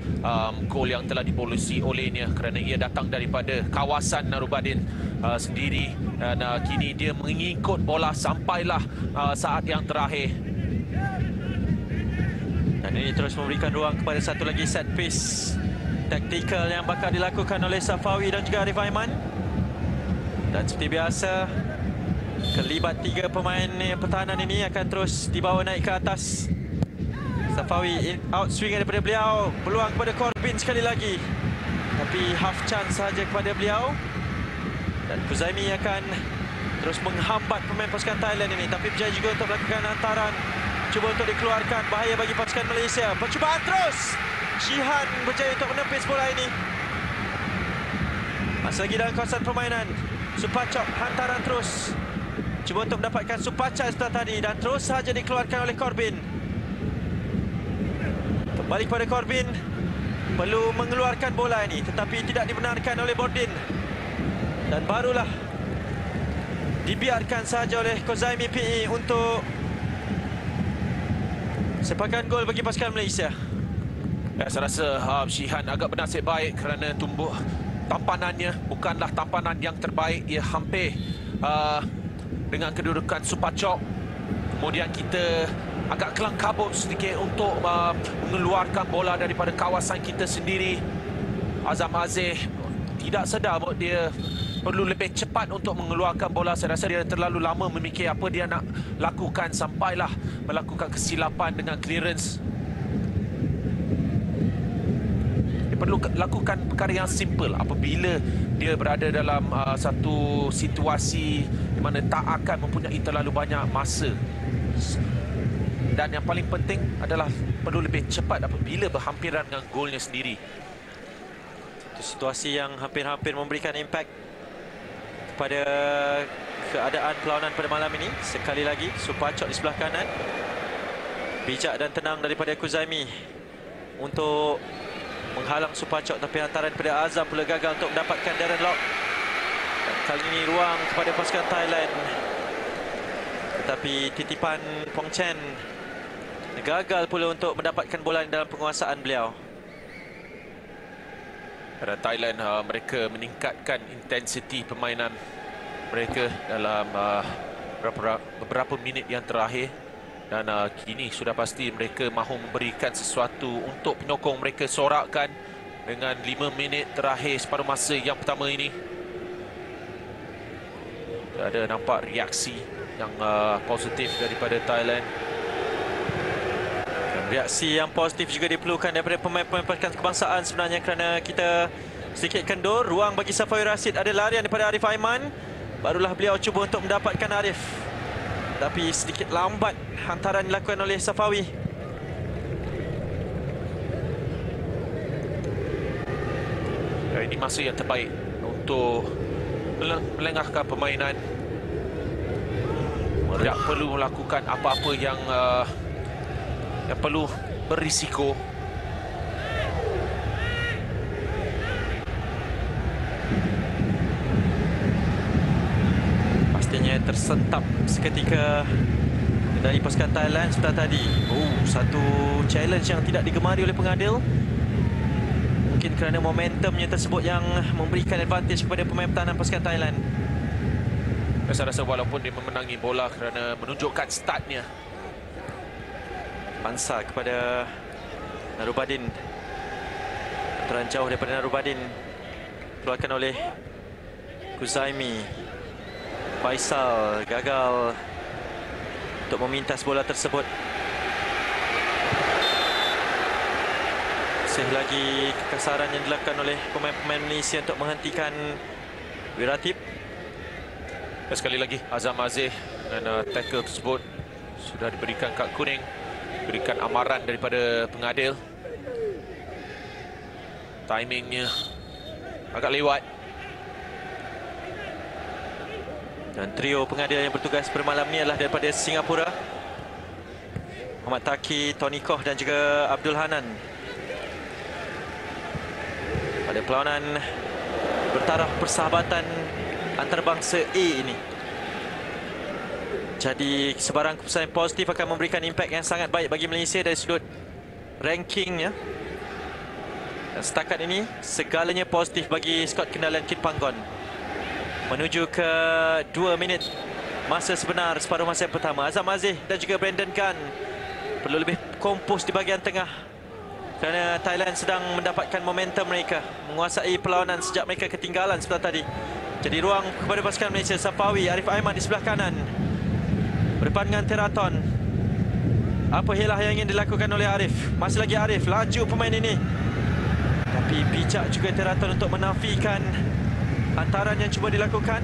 gol yang telah dibolosi olehnya kerana ia datang daripada kawasan Narubadin sendiri. Dan kini dia mengikut bola sampailah saat yang terakhir. Dan ini terus memberikan ruang kepada satu lagi set piece taktikal yang bakal dilakukan oleh Safawi dan juga Arif Aiman. Dan seperti biasa, kelibat tiga pemain pertahanan ini akan terus dibawa naik ke atas. Safawi out swing daripada beliau. Peluang kepada Corbin sekali lagi. Tapi half chance sahaja kepada beliau. Dan Kuzaimi akan terus menghambat pemain pasukan Thailand ini. Tapi berjaya juga untuk melakukan hantaran. Cuba untuk dikeluarkan. Bahaya bagi pasukan Malaysia. Percubaan terus. Shihan berjaya untuk menepis bola ini. Masih lagi dalam kawasan permainan. Supachok hantaran terus. Cuba untuk mendapatkan Supachai setelah tadi dan terus sahaja dikeluarkan oleh Corbin. Kembali kepada Corbin. Perlu mengeluarkan bola ini tetapi tidak dibenarkan oleh Bordin. Dan barulah dibiarkan sahaja oleh Kozaimi PE untuk sepakan gol bagi pasukan Malaysia. Ya, saya rasa Shihan agak bernasib baik kerana tumbuh tampanannya bukanlah tampanan yang terbaik. Ia hampir dengan kedudukan Supachok. Kemudian kita agak kelang kabut sedikit untuk mengeluarkan bola daripada kawasan kita sendiri. Azam Aziz tidak sedar bahawa dia perlu lebih cepat untuk mengeluarkan bola. Saya rasa dia terlalu lama memikir apa dia nak lakukan sampailah melakukan kesilapan dengan clearance. Dia perlu lakukan perkara yang simple apabila dia berada dalam satu situasi di mana tak akan mempunyai terlalu banyak masa. Dan yang paling penting adalah perlu lebih cepat apabila berhampiran dengan golnya sendiri. Itu situasi yang hampir-hampir memberikan impak kepada keadaan perlawanan pada malam ini. Sekali lagi Supachok di sebelah kanan. Bijak dan tenang daripada Kuzaimi untuk menghalang Supachok, tapi hantaran daripada Azam pula gagal untuk mendapatkan Darren Lock. Dan kali ini ruang kepada pasukan Thailand, tetapi titipan Pong Chen gagal pula untuk mendapatkan bola dalam penguasaan beliau. Pada Thailand, mereka meningkatkan intensiti permainan mereka dalam beberapa minit yang terakhir. Dan kini sudah pasti mereka mahu memberikan sesuatu untuk penyokong mereka sorakkan dengan 5 minit terakhir separuh masa yang pertama ini. Ada nampak reaksi yang positif daripada Thailand. Reaksi yang positif juga diperlukan daripada pemain-pemain pasukan kebangsaan sebenarnya, kerana kita sedikit kendur. Ruang bagi Safawi Rashid, ada larian daripada Arif Aiman. Barulah beliau cuba untuk mendapatkan Arif, tapi sedikit lambat hantaran dilakukan oleh Safawi. Ini masa yang terbaik untuk melengahkan permainan. Tidak perlu melakukan apa-apa yang perlu berisiko. Pastinya tersentak seketika dari pasukan Thailand setelah tadi. Satu challenge yang tidak digemari oleh pengadil. Mungkin kerana momentumnya tersebut yang memberikan advantage kepada pemain pertahanan pasukan Thailand. Saya rasa walaupun dia memenangi bola kerana menunjukkan startnya. Pansa kepada Narubadin. Hantaran jauh daripada Narubadin keluarkan oleh Kuzaimi. Faisal gagal untuk memintas bola tersebut. Masih lagi kekasaran yang dilakukan oleh pemain-pemain Malaysia untuk menghentikan Wiratip. Dan sekali lagi Azam Aziz dengan tackle tersebut sudah diberikan kad kuning, berikan amaran daripada pengadil. Timingnya agak lewat. Dan trio pengadil yang bertugas bermalam ni adalah daripada Singapura, Muhammad Taki, Tony Koh dan juga Abdul Hanan. Pada perlawanan bertaraf persahabatan antarabangsa A ini, jadi sebarang keputusan yang positif akan memberikan impak yang sangat baik bagi Malaysia dari sudut rankingnya. Dan setakat ini segalanya positif bagi skuad kendalian Kit Panggon. Menuju ke 2 minit masa sebenar separuh masa yang pertama. Azam Aziz dan juga Brandon Gunn perlu lebih kompos di bahagian tengah, kerana Thailand sedang mendapatkan momentum mereka, menguasai perlawanan sejak mereka ketinggalan sebelah tadi. Jadi ruang kepada pasukan Malaysia. Safawi, Arif Aiman di sebelah kanan berdepan dengan Teraton. Apa hilah yang ingin dilakukan oleh Arif? Masih lagi Arif, laju pemain ini, tapi bijak juga Teraton untuk menafikan hantaran yang cuba dilakukan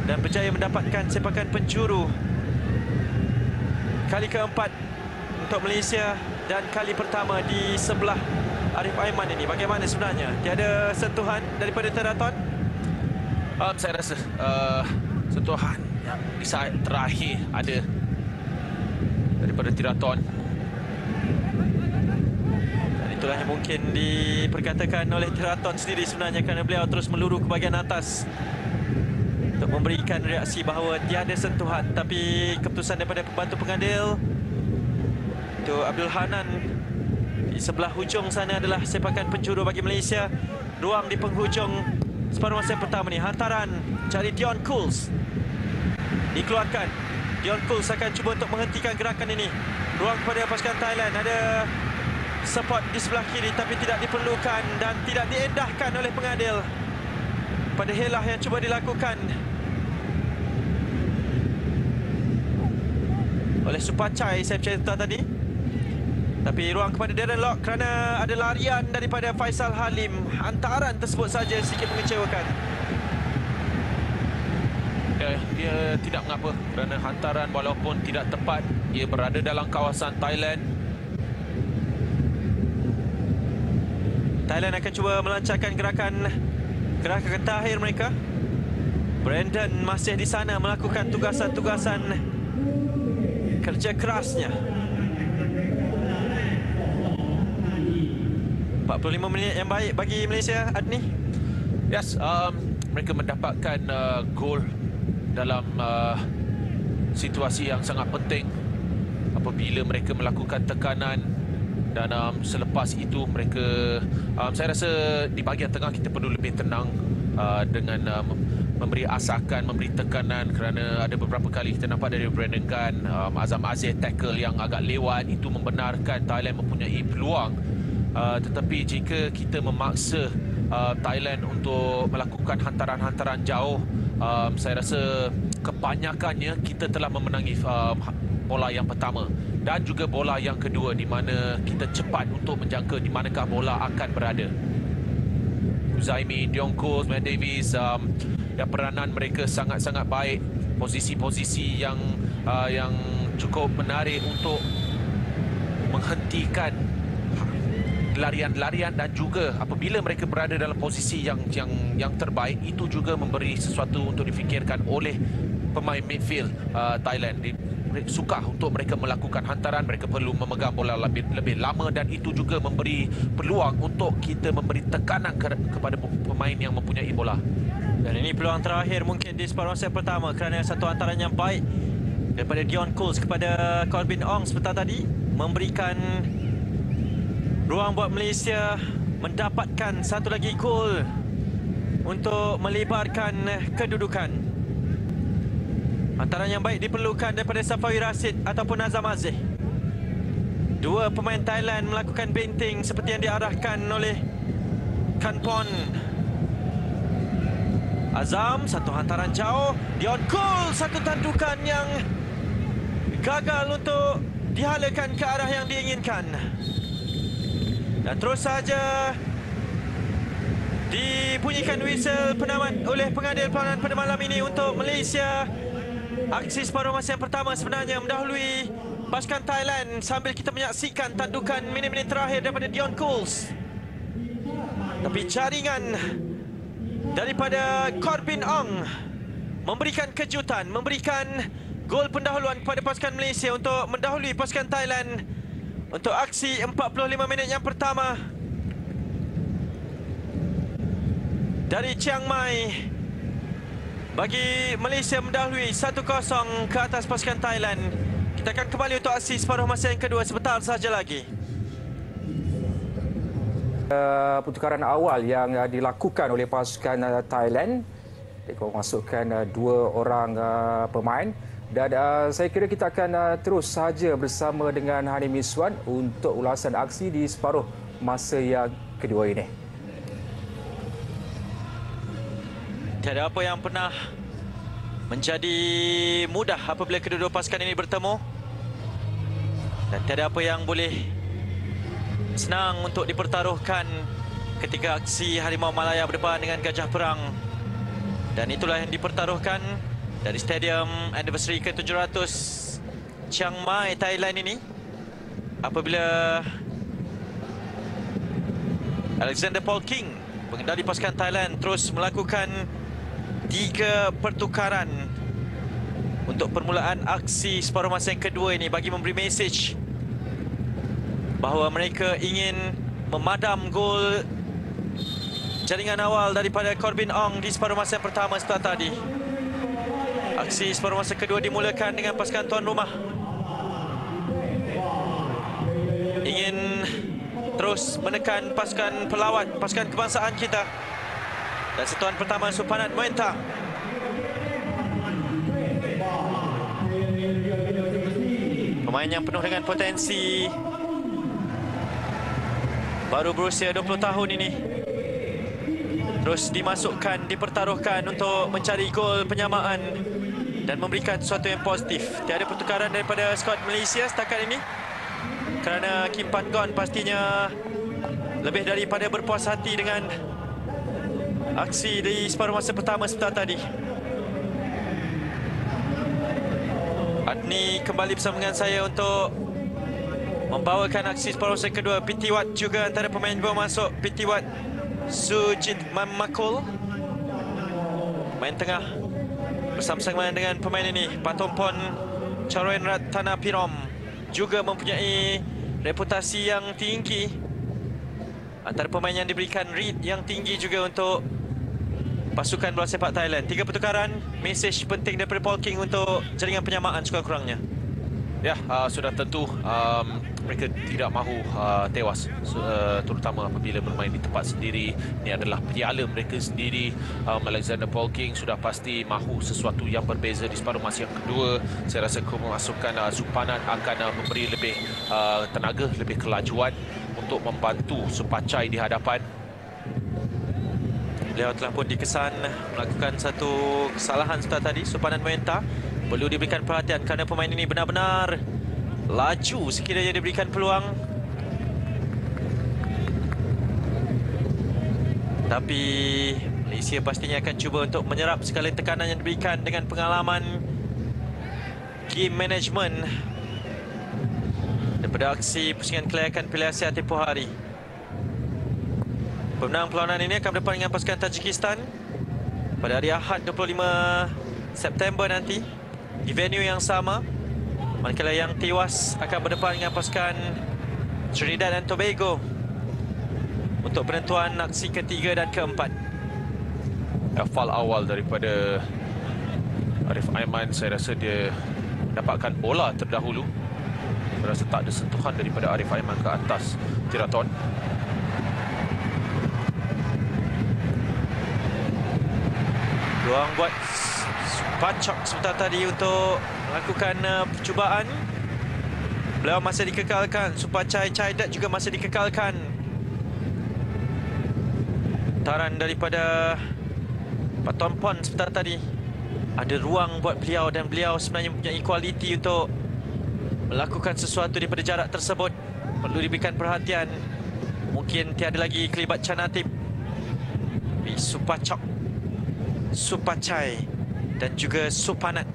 dan berjaya mendapatkan sepakan penjuru. Kali keempat untuk Malaysia dan kali pertama di sebelah Arif Aiman ini. Bagaimana sebenarnya? Tiada sentuhan daripada Teraton? Saya rasa sentuhan yang di saat terakhir ada daripada Teraton. Dan itulah yang mungkin diperkatakan oleh Teraton sendiri sebenarnya, kerana beliau terus meluru ke bahagian atas untuk memberikan reaksi bahawa tiada sentuhan. Tapi keputusan daripada pembantu pengadil itu Abdul Hanan di sebelah hujung sana adalah sepakan penjuru bagi Malaysia. Ruang di penghujung separuh masa pertama ni. Hantaran cari Dion Cools dikeluarkan. Dion Cools akan cuba untuk menghentikan gerakan ini. Ruang kepada pasukan Thailand. Ada support di sebelah kiri, tapi tidak diperlukan dan tidak diendahkan oleh pengadil pada helah yang cuba dilakukan oleh Supachai. Saya bercerita tadi, tapi ruang kepada Darren Lock kerana ada larian daripada Faisal Halim. Hantaran tersebut saja sedikit mengecewakan. Dia tidak mengapa kerana hantaran walaupun tidak tepat, ia berada dalam kawasan Thailand. Thailand akan cuba melancarkan gerakan terakhir mereka. Brandon masih di sana melakukan tugasan-tugasan kerja kerasnya. 45 minit yang baik bagi Malaysia, Adni. Yes, mereka mendapatkan gol dalam situasi yang sangat penting apabila mereka melakukan tekanan, dan selepas itu mereka saya rasa di bahagian tengah kita perlu lebih tenang dengan memberi asakan, memberi tekanan, kerana ada beberapa kali kita nampak dari Brandon Kan, Azam Aziz tackle yang agak lewat itu membenarkan Thailand mempunyai peluang. Tetapi jika kita memaksa Thailand untuk melakukan hantaran-hantaran jauh, saya rasa kebanyakannya kita telah memenangi bola yang pertama dan juga bola yang kedua, di mana kita cepat untuk menjangka di manakah bola akan berada. Uzaimi, Diongkos, Matt Davis, ya, peranan mereka sangat-sangat baik. Posisi-posisi yang cukup menarik untuk menghentikan larian-larian, dan juga apabila mereka berada dalam posisi yang terbaik, itu juga memberi sesuatu untuk difikirkan oleh pemain midfield Thailand. Suka untuk mereka melakukan hantaran, mereka perlu memegang bola lebih lama, dan itu juga memberi peluang untuk kita memberi tekanan kepada pemain yang mempunyai bola. Dan ini peluang terakhir mungkin di separuh set pertama, kerana satu hantaran yang baik daripada Dion Coles kepada Corbin Ong sebentar tadi memberikan ruang buat Malaysia mendapatkan satu lagi gol untuk melebarkan kedudukan. Hantaran yang baik diperlukan daripada Safawi Rashid ataupun Azam Aziz. Dua pemain Thailand melakukan benting seperti yang diarahkan oleh Kanpon. Azam, satu hantaran jauh. Dion Coles, satu tandukan yang gagal untuk dihalakan ke arah yang diinginkan. Dan terus saja dibunyikan whistle penamat oleh pengadil perlawanan pada malam ini untuk Malaysia. Aksi separuh masa yang pertama sebenarnya mendahului pasukan Thailand sambil kita menyaksikan tandukan minit-minit terakhir daripada Dion Coles. Tapi jaringan daripada Corbin Ong memberikan kejutan, memberikan gol pendahuluan kepada pasukan Malaysia untuk mendahului pasukan Thailand untuk aksi 45 minit yang pertama. Dari Chiang Mai, bagi Malaysia mendahului 1-0 ke atas pasukan Thailand. Kita akan kembali untuk aksi separuh masa yang kedua sebentar saja lagi. Pertukaran awal yang dilakukan oleh pasukan Thailand, mereka memasukkan dua orang pemain, dan saya kira kita akan terus saja bersama dengan Hani Miswan untuk ulasan aksi di separuh masa yang kedua ini. Tiada apa yang pernah menjadi mudah apabila kedua-dua pasukan ini bertemu. Dan tiada apa yang boleh senang untuk dipertaruhkan ketika aksi Harimau Malaya berdepan dengan Gajah Perang. Dan itulah yang dipertaruhkan dari Stadium Anniversary ke-700 Chiang Mai, Thailand ini. Apabila Alexander Paul King, pengendali pasukan Thailand, terus melakukan 3 pertukaran untuk permulaan aksi separuh masa yang kedua ini, bagi memberi mesej bahawa mereka ingin memadam gol jaringan awal daripada Corbin Ong di separuh masa yang pertama setelah tadi. Aksi separuh masa kedua dimulakan dengan pasukan tuan rumah ingin terus menekan pasukan pelawat, pasukan kebangsaan kita. Dan sentuhan pertama Supanat Moenta. Pemain yang penuh dengan potensi, baru berusia 20 tahun ini, terus dimasukkan, dipertaruhkan untuk mencari gol penyamaan dan memberikan sesuatu yang positif. Tiada pertukaran daripada skuad Malaysia setakat ini, kerana Kim Pan Gon pastinya lebih daripada berpuas hati dengan aksi di separuh masa pertama sebentar tadi. Adni kembali bersama dengan saya untuk membawakan aksi separuh masa kedua. Pitiwat juga antara pemain yang baru masuk. Pitiwat Sujit Mamakul, main tengah bersama-sama dengan pemain ini, Patompon Charoenratanapirom juga mempunyai reputasi yang tinggi. Antara pemain yang diberikan rate yang tinggi juga untuk pasukan bola sepak Thailand. 3 pertukaran, mesej penting daripada Paul King untuk jaringan penyamaan sekurang-kurangnya. Ya, sudah tentu mereka tidak mahu tewas, terutama apabila bermain di tempat sendiri. Ini adalah piala mereka sendiri. Alexander Paul King sudah pasti mahu sesuatu yang berbeza di separuh masa yang kedua. Saya rasa kemasukan Supanan akan memberi lebih tenaga, lebih kelajuan untuk membantu Supachai di hadapan. Beliau telah pun dikesan melakukan satu kesalahan setelah tadi. Supanan Muenta perlu diberikan perhatian kerana pemain ini benar-benar laju sekiranya diberikan peluang. Tapi Malaysia pastinya akan cuba untuk menyerap segala tekanan yang diberikan dengan pengalaman game management daripada aksi pusingan kelayakan Piala Asia tempoh hari. Pemenang perlawanan ini akan berdepan dengan pasukan Tajikistan pada hari Ahad 25 September nanti di venue yang sama, manakala yang tewas akan berdepan dengan pasukan Trinidad dan Tobago untuk penentuan aksi ketiga dan keempat. Foul awal daripada Arif Aiman, saya rasa dia dapatkan bola terdahulu. Saya rasa tak ada sentuhan daripada Arif Aiman ke atas Tiraton. Ruang buat Pacok sebentar tadi untuk melakukan percubaan. Beliau masih dikekalkan. Supachai Chaidat juga masih dikekalkan. Taran daripada Patompon sebentar tadi. Ada ruang buat beliau dan beliau sebenarnya mempunyai kualiti untuk melakukan sesuatu daripada jarak tersebut. Perlu diberikan perhatian. Mungkin tiada lagi kelibat Chanatip. Supachok, Supachai dan juga Supanat.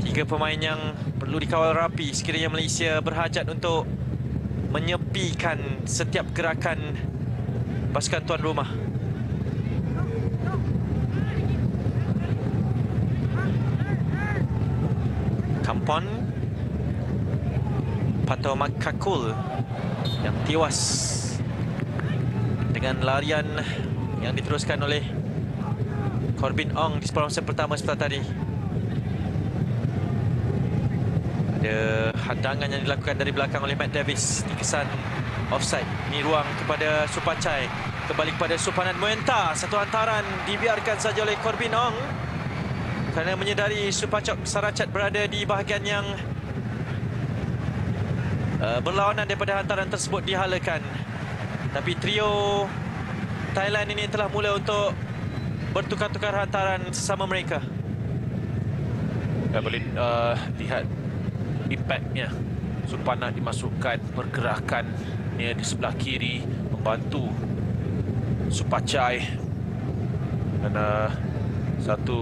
3 pemain yang perlu dikawal rapi sekiranya Malaysia berhajat untuk menyepikan setiap gerakan pasukan tuan rumah. Kampon Patomakakul yang tewas dengan larian yang diteruskan oleh Corbin Ong di separuh masa pertama setelah tadi. Ada hadangan yang dilakukan dari belakang oleh Matt Davis. Dikesan offside. Ini ruang kepada Supachai. Kembali kepada Supanan Muenta. Satu hantaran dibiarkan saja oleh Corbin Ong kerana menyedari Supachok Sarachat berada di bahagian yang berlawanan daripada hantaran tersebut dihalakan. Tapi trio Thailand ini telah mula untuk bertukar-tukar hantaran sesama mereka. Kita boleh lihat impaknya. Supanan dimasukkan, pergerakan di sebelah kiri membantu Supachai. Dan satu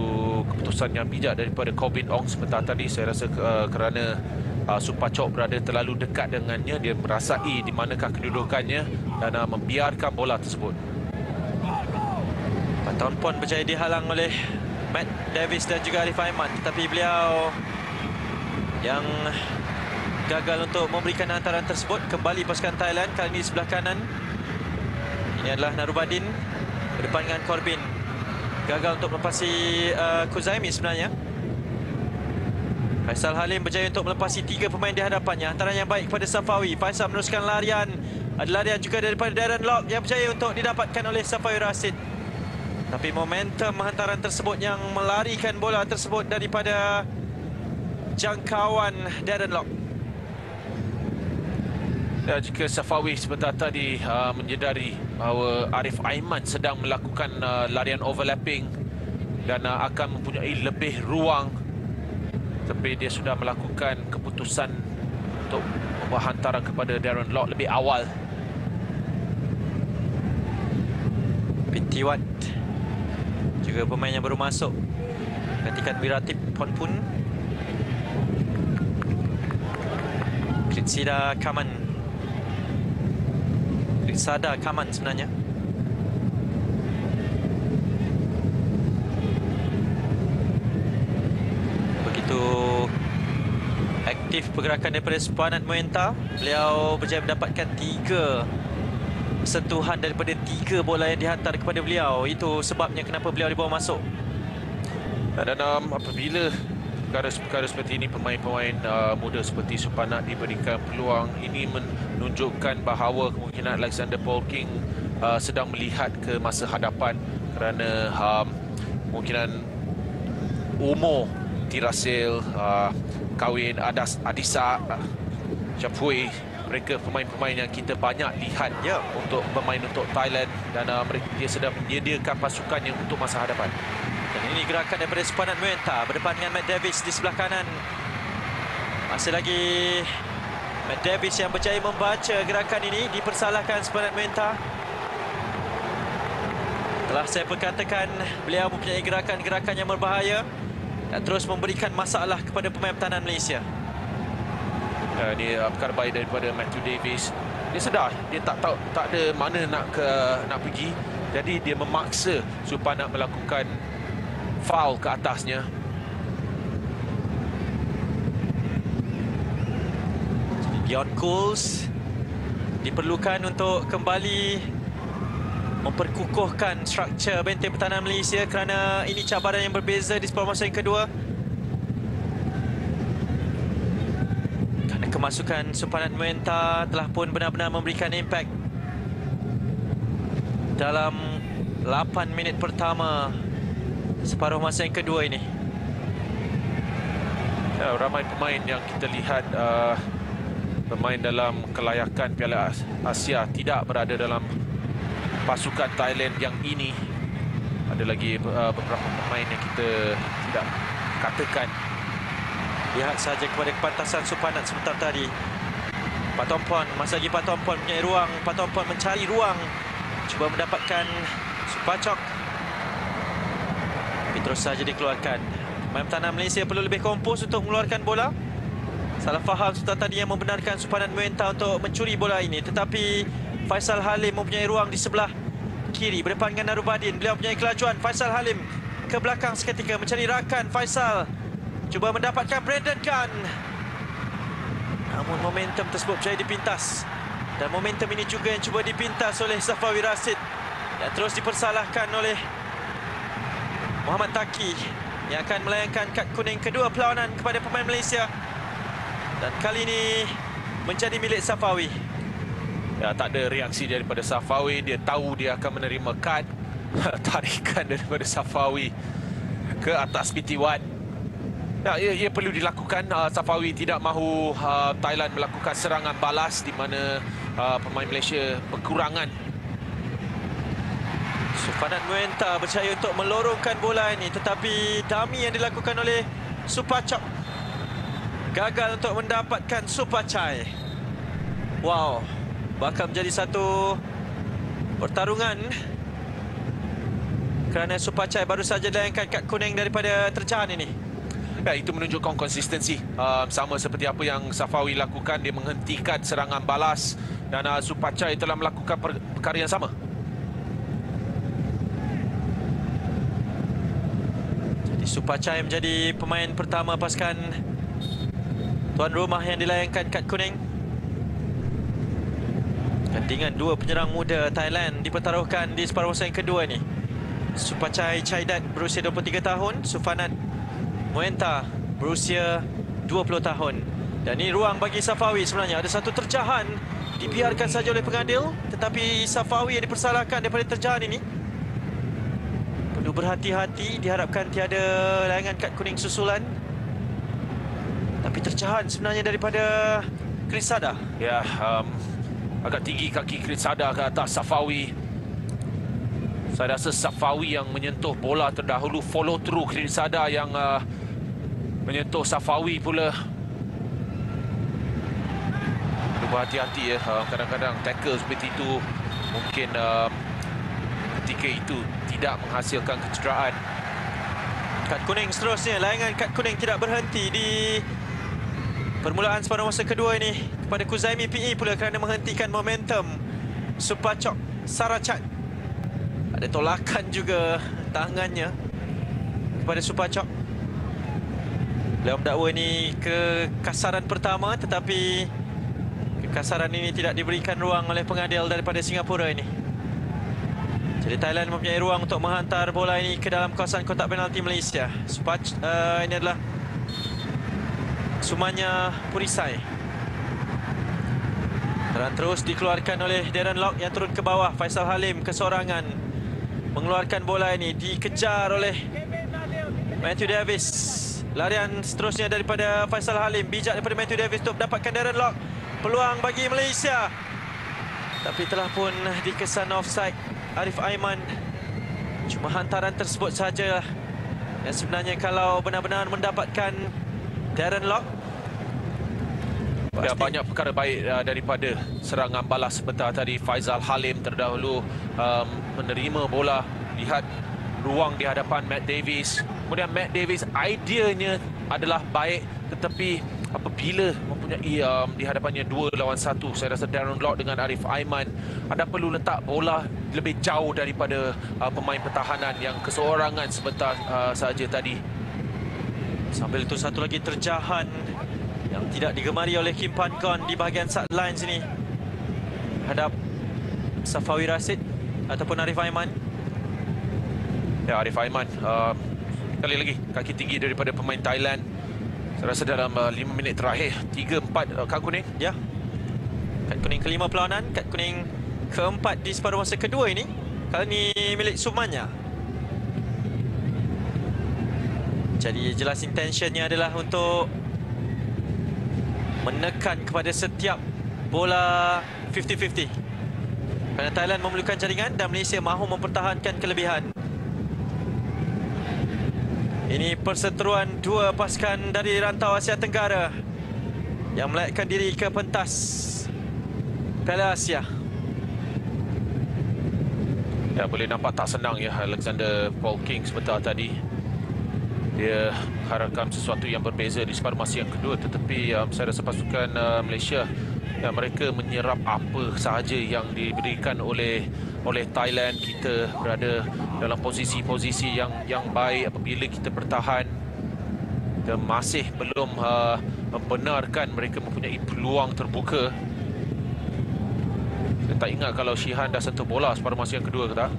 keputusan yang bijak daripada Corbin Ong sebentar tadi. Saya rasa kerana Supachok berada terlalu dekat dengannya, dia merasai di manakah kedudukannya dan membiarkan bola tersebut. Patompon berjaya dihalang oleh Matt Davis dan juga Arif Aiman, tetapi beliau yang gagal untuk memberikan hantaran tersebut. Kembali pasukan Thailand, kali ini sebelah kanan. Ini adalah Narubadin berdepan dengan Corbin. Gagal untuk melepasi Kuzaimi sebenarnya. Faisal Halim berjaya untuk melepasi 3 pemain di hadapannya. Hantaran yang baik kepada Safawi. Faisal meneruskan larian. Ada larian juga daripada Darren Lock yang berjaya untuk didapatkan oleh Safawi Rashid. Tapi momentum hantaran tersebut yang melarikan bola tersebut daripada jangkauan Darren Lock. Dan jika Safawi sebentar tadi menyedari bahawa Arif Aiman sedang melakukan larian overlapping dan akan mempunyai lebih ruang, tapi dia sudah melakukan keputusan untuk membuat hantaran kepada Darren Lock lebih awal. Pintiwat juga pemain yang baru masuk gantikan Wiratip Ponpun. Kritsida Kaman, Kritsada Kaman sebenarnya. positif pergerakan daripada Supanat Muenta. Beliau berjaya mendapatkan 3 sentuhan daripada 3 bola yang dihantar kepada beliau. Itu sebabnya kenapa beliau dibawa masuk. Dan apabila perkara seperti ini, pemain-pemain muda seperti Supanat diberikan peluang, ini menunjukkan bahawa kemungkinan Alexander Paul King sedang melihat ke masa hadapan, kerana kemungkinan umur Tirasil, Kawin, Adisa, Chapui, mereka pemain-pemain yang kita banyak lihat untuk bermain untuk Thailand, dan dia sedang menyediakan pasukannya untuk masa hadapan. Dan ini gerakan daripada Supanat Muenta berdepan dengan Matt Davis di sebelah kanan. Masih lagi Matt Davis yang berjaya membaca gerakan ini. Dipersalahkan Supanat Muenta. Telah saya perkatakan, beliau mempunyai gerakan-gerakan yang berbahaya dan terus memberikan masalah kepada pemain pertahanan Malaysia. Ini perkara baik daripada Matthew Davis. Dia sedar dia tak ada mana nak pergi, jadi dia memaksa Supanat melakukan foul ke atasnya. Dion Cools diperlukan untuk kembali memperkukuhkan struktur benteng pertahanan Malaysia, kerana ini cabaran yang berbeza di separuh masa yang kedua. Kerana kemasukan Supanat Muenta telah pun benar-benar memberikan impak dalam 8 minit pertama separuh masa yang kedua ini. Ramai pemain yang kita lihat bermain dalam kelayakan Piala Asia tidak berada dalam pasukan Thailand yang ini. Ada lagi beberapa pemain yang kita tidak katakan. Lihat saja kepada kepantasan Supanat sebentar tadi. Patompon, masa lagi Patompon punya ruang. Patompon mencari ruang, cuba mendapatkan Supacok, tapi terus saja dikeluarkan. Pemain pertahanan Malaysia perlu lebih kompos untuk mengeluarkan bola. Salah faham sebentar tadi yang membenarkan Supanat Muenta untuk mencuri bola ini, tetapi Faisal Halim mempunyai ruang di sebelah kiri berdepan dengan Narubadin. Beliau mempunyai kelajuan. Faisal Halim ke belakang seketika mencari rakan. Faisal cuba mendapatkan Brandon Khan, namun momentum tersebut berjaya dipintas, dan momentum ini juga yang cuba dipintas oleh Safawi Rashid dan terus dipersalahkan oleh Muhammad Taki yang akan melayangkan kad kuning kedua perlawanan kepada pemain Malaysia, dan kali ini menjadi milik Safawi. Tak ada reaksi daripada Safawi. Dia tahu dia akan menerima kad. Tarikan daripada Safawi ke atas Piti Wat. Ia perlu dilakukan. Safawi tidak mahu Thailand melakukan serangan balas di mana pemain Malaysia berkurangan. Supanat Muenta berjaya untuk melorongkan bola ini, tetapi dummy yang dilakukan oleh Supacok gagal untuk mendapatkan Supacai. Wow, bakal menjadi satu pertarungan kerana Supacai baru saja dilayangkan kad kuning daripada terjahan ini. Itu menunjukkan konsistensi, sama seperti apa yang Safawi lakukan. Dia menghentikan serangan balas, dan Supacai telah melakukan perkara yang sama. Jadi Supacai menjadi pemain pertama pasukan tuan rumah yang dilayangkan kad kuning. Dengan 2 penyerang muda Thailand dipertaruhkan di separuh masa yang kedua ini. Supacai Chaidat berusia 23 tahun, Supanat Muenta berusia 20 tahun. Dan ini ruang bagi Safawi sebenarnya. Ada satu terjahan dibiarkan saja oleh pengadil, tetapi Safawi yang dipersalahkan daripada terjahan ini. Perlu berhati-hati, diharapkan tiada layangan kad kuning susulan. Tapi terjahan sebenarnya daripada Krisada. Agak tinggi kaki Krisada ke atas Safawi. Saya rasa Safawi yang menyentuh bola terdahulu, follow through Krisada yang menyentuh Safawi pula. Perlu berhati-hati kadang-kadang tackle seperti itu mungkin ketika itu tidak menghasilkan kecederaan. Kad kuning seterusnya, layangan kad kuning tidak berhenti di permulaan separuh masa kedua ini kepada Kuzaimi PE pula kerana menghentikan momentum Supacok Sarachat. Ada tolakan juga tangannya kepada Supacok. Beliau mendakwa ini kekasaran pertama, tetapi kekasaran ini tidak diberikan ruang oleh pengadil daripada Singapura ini. Jadi Thailand mempunyai ruang untuk menghantar bola ini ke dalam kawasan kotak penalti Malaysia. Ini adalah Sumanya Purisai. Dan terus dikeluarkan oleh Darren Lock yang turun ke bawah. Faisal Halim kesorangan mengeluarkan bola ini, dikejar oleh Matthew Davis. Larian seterusnya daripada Faisal Halim, bijak daripada Matthew Davis untuk mendapatkan Darren Lock. Peluang bagi Malaysia, tapi telah pun dikesan offside Arif Aiman. Cuma hantaran tersebut saja yang sebenarnya kalau benar-benar mendapatkan Darren Lock, ya, banyak perkara baik daripada serangan balas sebentar tadi. Faisal Halim terdahulu menerima bola, lihat ruang di hadapan Matt Davis. Kemudian Matt Davis ideanya adalah baik, tetapi apabila mempunyai di hadapannya 2 lawan 1, saya rasa Darren Lock dengan Arif Aiman, anda perlu letak bola lebih jauh daripada pemain pertahanan yang keseorangan sebentar saja tadi. Sambil itu satu lagi terjahan yang tidak digemari oleh Kim Pan Gon di bahagian sideline sini hadap Safawi Rashid ataupun Arif Aiman. Ya, Arif Aiman sekali lagi kaki tinggi daripada pemain Thailand. Saya rasa dalam 5 minit terakhir 3-4 kad kuning. Ya, kad kuning kelima perlawanan, kad kuning keempat di separuh masa kedua ini. Kali ini milik Sumanya. Jadi jelas intentionnya adalah untuk menekan kepada setiap bola 50-50. Kerana Thailand memerlukan jaringan dan Malaysia mahu mempertahankan kelebihan. Ini perseteruan dua pasukan dari rantau Asia Tenggara yang melayakkan diri ke pentas Piala Asia. Ya, boleh nampak tak senang ya Alexander Paul King sebentar tadi. Dia harapkan sesuatu yang berbeza di separuh masa yang kedua, tetapi saya rasa pasukan Malaysia, ya, mereka menyerap apa sahaja yang diberikan oleh Thailand. Kita berada dalam posisi-posisi yang baik apabila kita bertahan. Kita masih belum membenarkan mereka mempunyai peluang terbuka. Saya tak ingat kalau Shihan dah sentuh bola separuh masa yang kedua ke tak?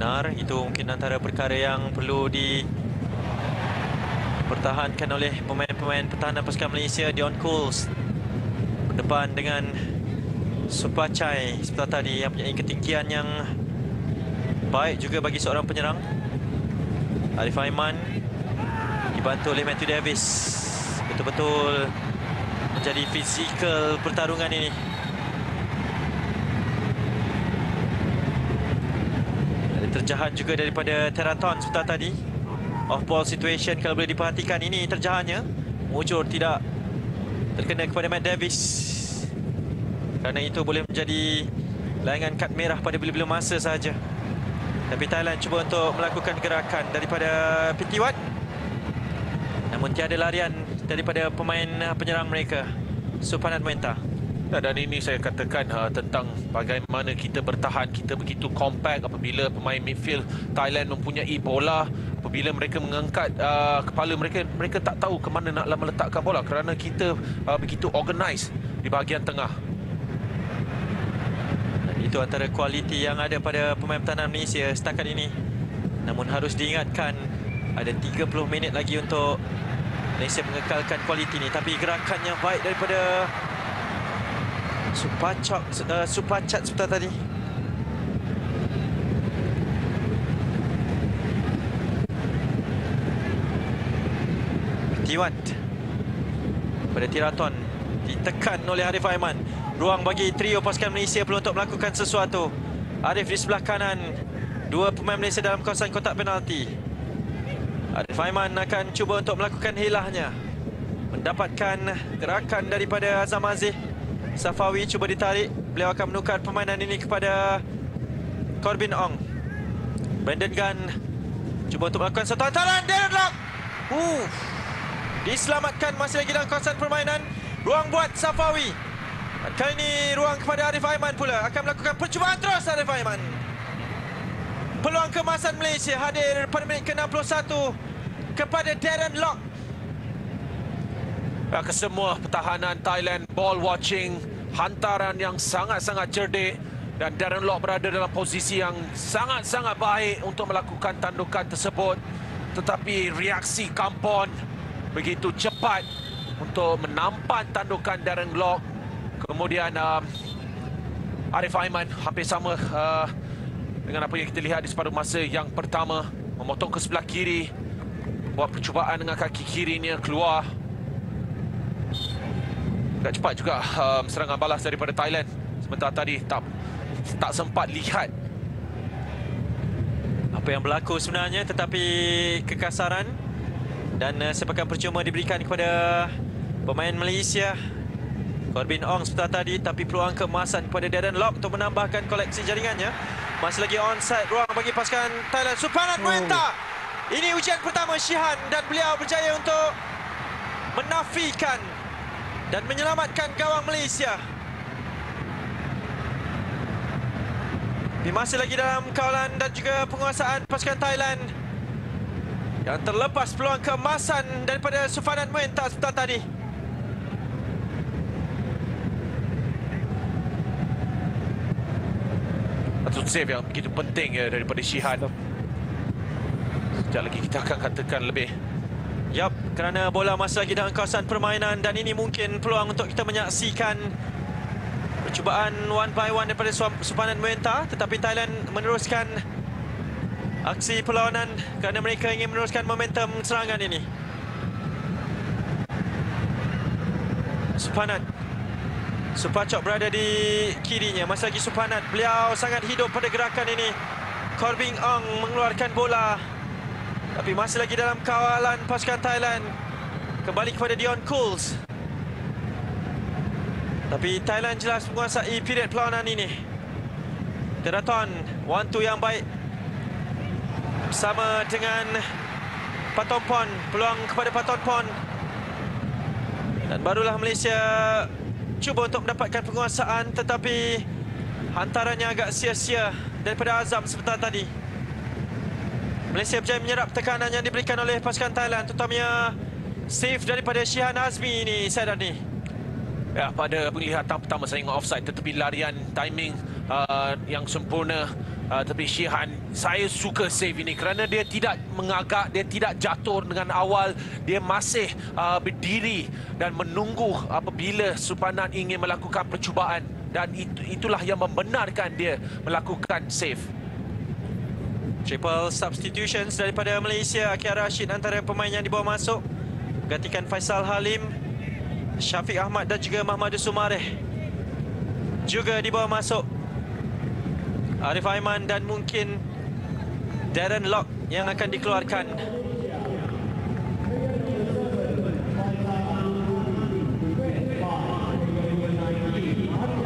Benar, itu mungkin antara perkara yang perlu dipertahankan oleh pemain-pemain pertahanan pasukan Malaysia. Dion Cools berdepan dengan Supachai seperti tadi yang mempunyai ketinggian yang baik juga bagi seorang penyerang. Arif Aiman dibantu oleh Matthew Davis. Betul-betul menjadi fizikal pertarungan ini. Terjahan juga daripada Teraton sebentar tadi. Off ball situation kalau boleh diperhatikan, ini terjahannya. Mujur tidak terkena kepada Matt Davis. Kerana itu boleh menjadi layangan kad merah pada bila-bila masa sahaja. Tapi Thailand cuba untuk melakukan gerakan daripada Pitiwat. Namun tiada larian daripada pemain penyerang mereka, Supanat Muenta. Dan ini saya katakan tentang bagaimana kita bertahan. Kita begitu compact apabila pemain midfield Thailand mempunyai bola. Apabila mereka mengangkat kepala mereka, mereka tak tahu ke mana nak meletakkan bola kerana kita begitu organize di bahagian tengah. Dan itu antara kualiti yang ada pada pemain pertahanan Malaysia setakat ini. Namun harus diingatkan, ada 30 minit lagi untuk Malaysia mengekalkan kualiti ini. Tapi gerakannya baik daripada Supachat sebentar tadi. Tiwat pada Tiraton ditekan oleh Arif Aiman. Ruang bagi trio pasukan Malaysia perlu untuk melakukan sesuatu. Arif di sebelah kanan, dua pemain Malaysia dalam kawasan kotak penalti. Arif Aiman akan cuba untuk melakukan hilahnya, mendapatkan gerakan daripada Azam Aziz. Safawi cuba ditarik. Beliau akan menukar permainan ini kepada Corbin Ong. Brandon Gunn cuba untuk melakukan satu hantaran. Darren Lock diselamatkan masih lagi dalam kawasan permainan. Ruang buat Safawi. Kali ini ruang kepada Arif Aiman pula. Akan melakukan percubaan terus Arif Aiman. Peluang keemasan Malaysia hadir pada minit ke-61. kepada Darren Lock. Kesemua pertahanan Thailand ball watching, hantaran yang sangat-sangat cerdik, dan Darren Lock berada dalam posisi yang sangat-sangat baik untuk melakukan tandukan tersebut. Tetapi reaksi Kampon begitu cepat untuk menampan tandukan Darren Lock. Kemudian Arif Aiman hampir sama dengan apa yang kita lihat di separuh masa yang pertama, memotong ke sebelah kiri, buat percubaan dengan kaki kirinya keluar. Agak cepat juga serangan balas daripada Thailand. Sementara tadi tak sempat lihat apa yang berlaku sebenarnya, tetapi kekasaran dan sepakan percuma diberikan kepada pemain Malaysia. Corbin Ong sebentar tadi, tapi peluang keemasan kepada Darren Lock untuk menambahkan koleksi jaringannya. Masih lagi onside, ruang bagi pasukan Thailand. Supanat Muenta. Ini ujian pertama Shihan dan beliau berjaya untuk menafikan dan menyelamatkan gawang Malaysia. Tapi masih lagi dalam kawalan dan juga penguasaan pasukan Thailand, yang terlepas peluang keemasan daripada Sufanat Muenta sebentar tadi. Satu save yang begitu penting daripada Shihan. Sekejap lagi kita akan katakan lebih. Yap, kerana bola masih lagi dalam kawasan permainan, dan ini mungkin peluang untuk kita menyaksikan percubaan one by one daripada Supanan Muenta. Tetapi Thailand meneruskan aksi perlawanan kerana mereka ingin meneruskan momentum serangan ini. Supanat, Supacok berada di kirinya. Masih lagi Supanat, beliau sangat hidup pada gerakan ini. Corbin Ong mengeluarkan bola, tapi masih lagi dalam kawalan pasukan Thailand. Kembali kepada Dion Cools. Tapi Thailand jelas menguasai period perlawanan ini. Teraton, 1-2 yang baik bersama dengan Patompon. Peluang kepada Patompon. Dan barulah Malaysia cuba untuk mendapatkan penguasaan, tetapi hantarannya agak sia-sia daripada Azam sebentar tadi. Malaysia berjaya menyerap tekanan yang diberikan oleh pasukan Thailand, terutamanya save daripada Shihan Azmi ini, Said Adni. Ya, pada penglihatan pertama saya tengok offside, tetapi larian timing yang sempurna. Tapi Shihan, saya suka save ini kerana dia tidak mengagak, dia tidak jatuh dengan awal. Dia masih berdiri dan menunggu apabila Supanan ingin melakukan percubaan, dan itulah yang membenarkan dia melakukan save. Triple substitutions daripada Malaysia. Akhir Rashid antara pemain yang dibawa masuk, gantikan Faisal Halim, Syafiq Ahmad dan juga Mahmadus Sumareh juga dibawa masuk. Arif Aiman dan mungkin Darren Lock yang akan dikeluarkan.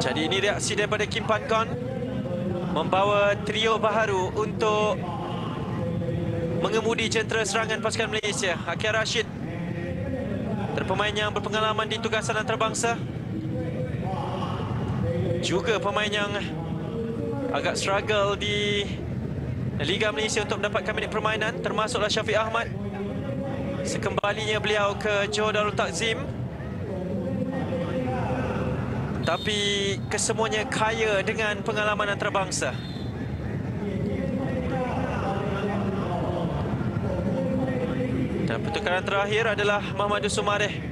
Jadi ini reaksi daripada Kim Pan Gon, membawa trio baharu untuk mengemudi jentera serangan pasukan Malaysia. Akhir Rashid, pemain yang berpengalaman di tugasan antarabangsa, juga pemain yang agak struggle di Liga Malaysia untuk mendapatkan minit permainan, termasuklah Syafiq Ahmad. Sekembalinya beliau ke Johor Darul Takzim, tapi kesemuanya kaya dengan pengalaman antarabangsa. Dan pertukaran terakhir adalah Mahmadus Sumareh.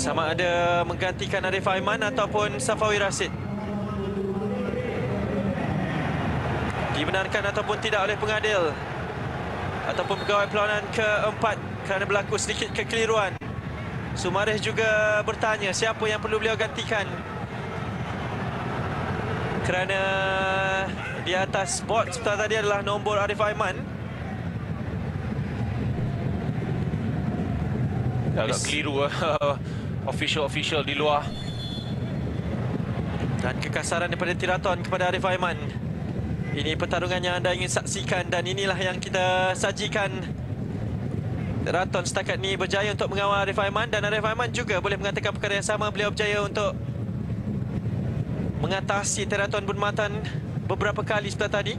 Sama ada menggantikan Arif Aiman ataupun Safawi Rashid. Dibenarkan ataupun tidak oleh pengadil ataupun pegawai perlawanan keempat kerana berlaku sedikit kekeliruan. Sumareh juga bertanya siapa yang perlu beliau gantikan, kerana di atas board sebentar tadi adalah nombor Arif Aiman. Agak keliru official di luar. Dan kekasaran daripada Tiraton kepada Arif Aiman. Ini pertarungan yang anda ingin saksikan dan inilah yang kita sajikan. Tiraton setakat ini berjaya untuk mengawal Arif Aiman, dan Arif Aiman juga boleh mengatakan perkara yang sama. Beliau berjaya untuk mengatasi Tiraton Bunmatan beberapa kali sebentar tadi.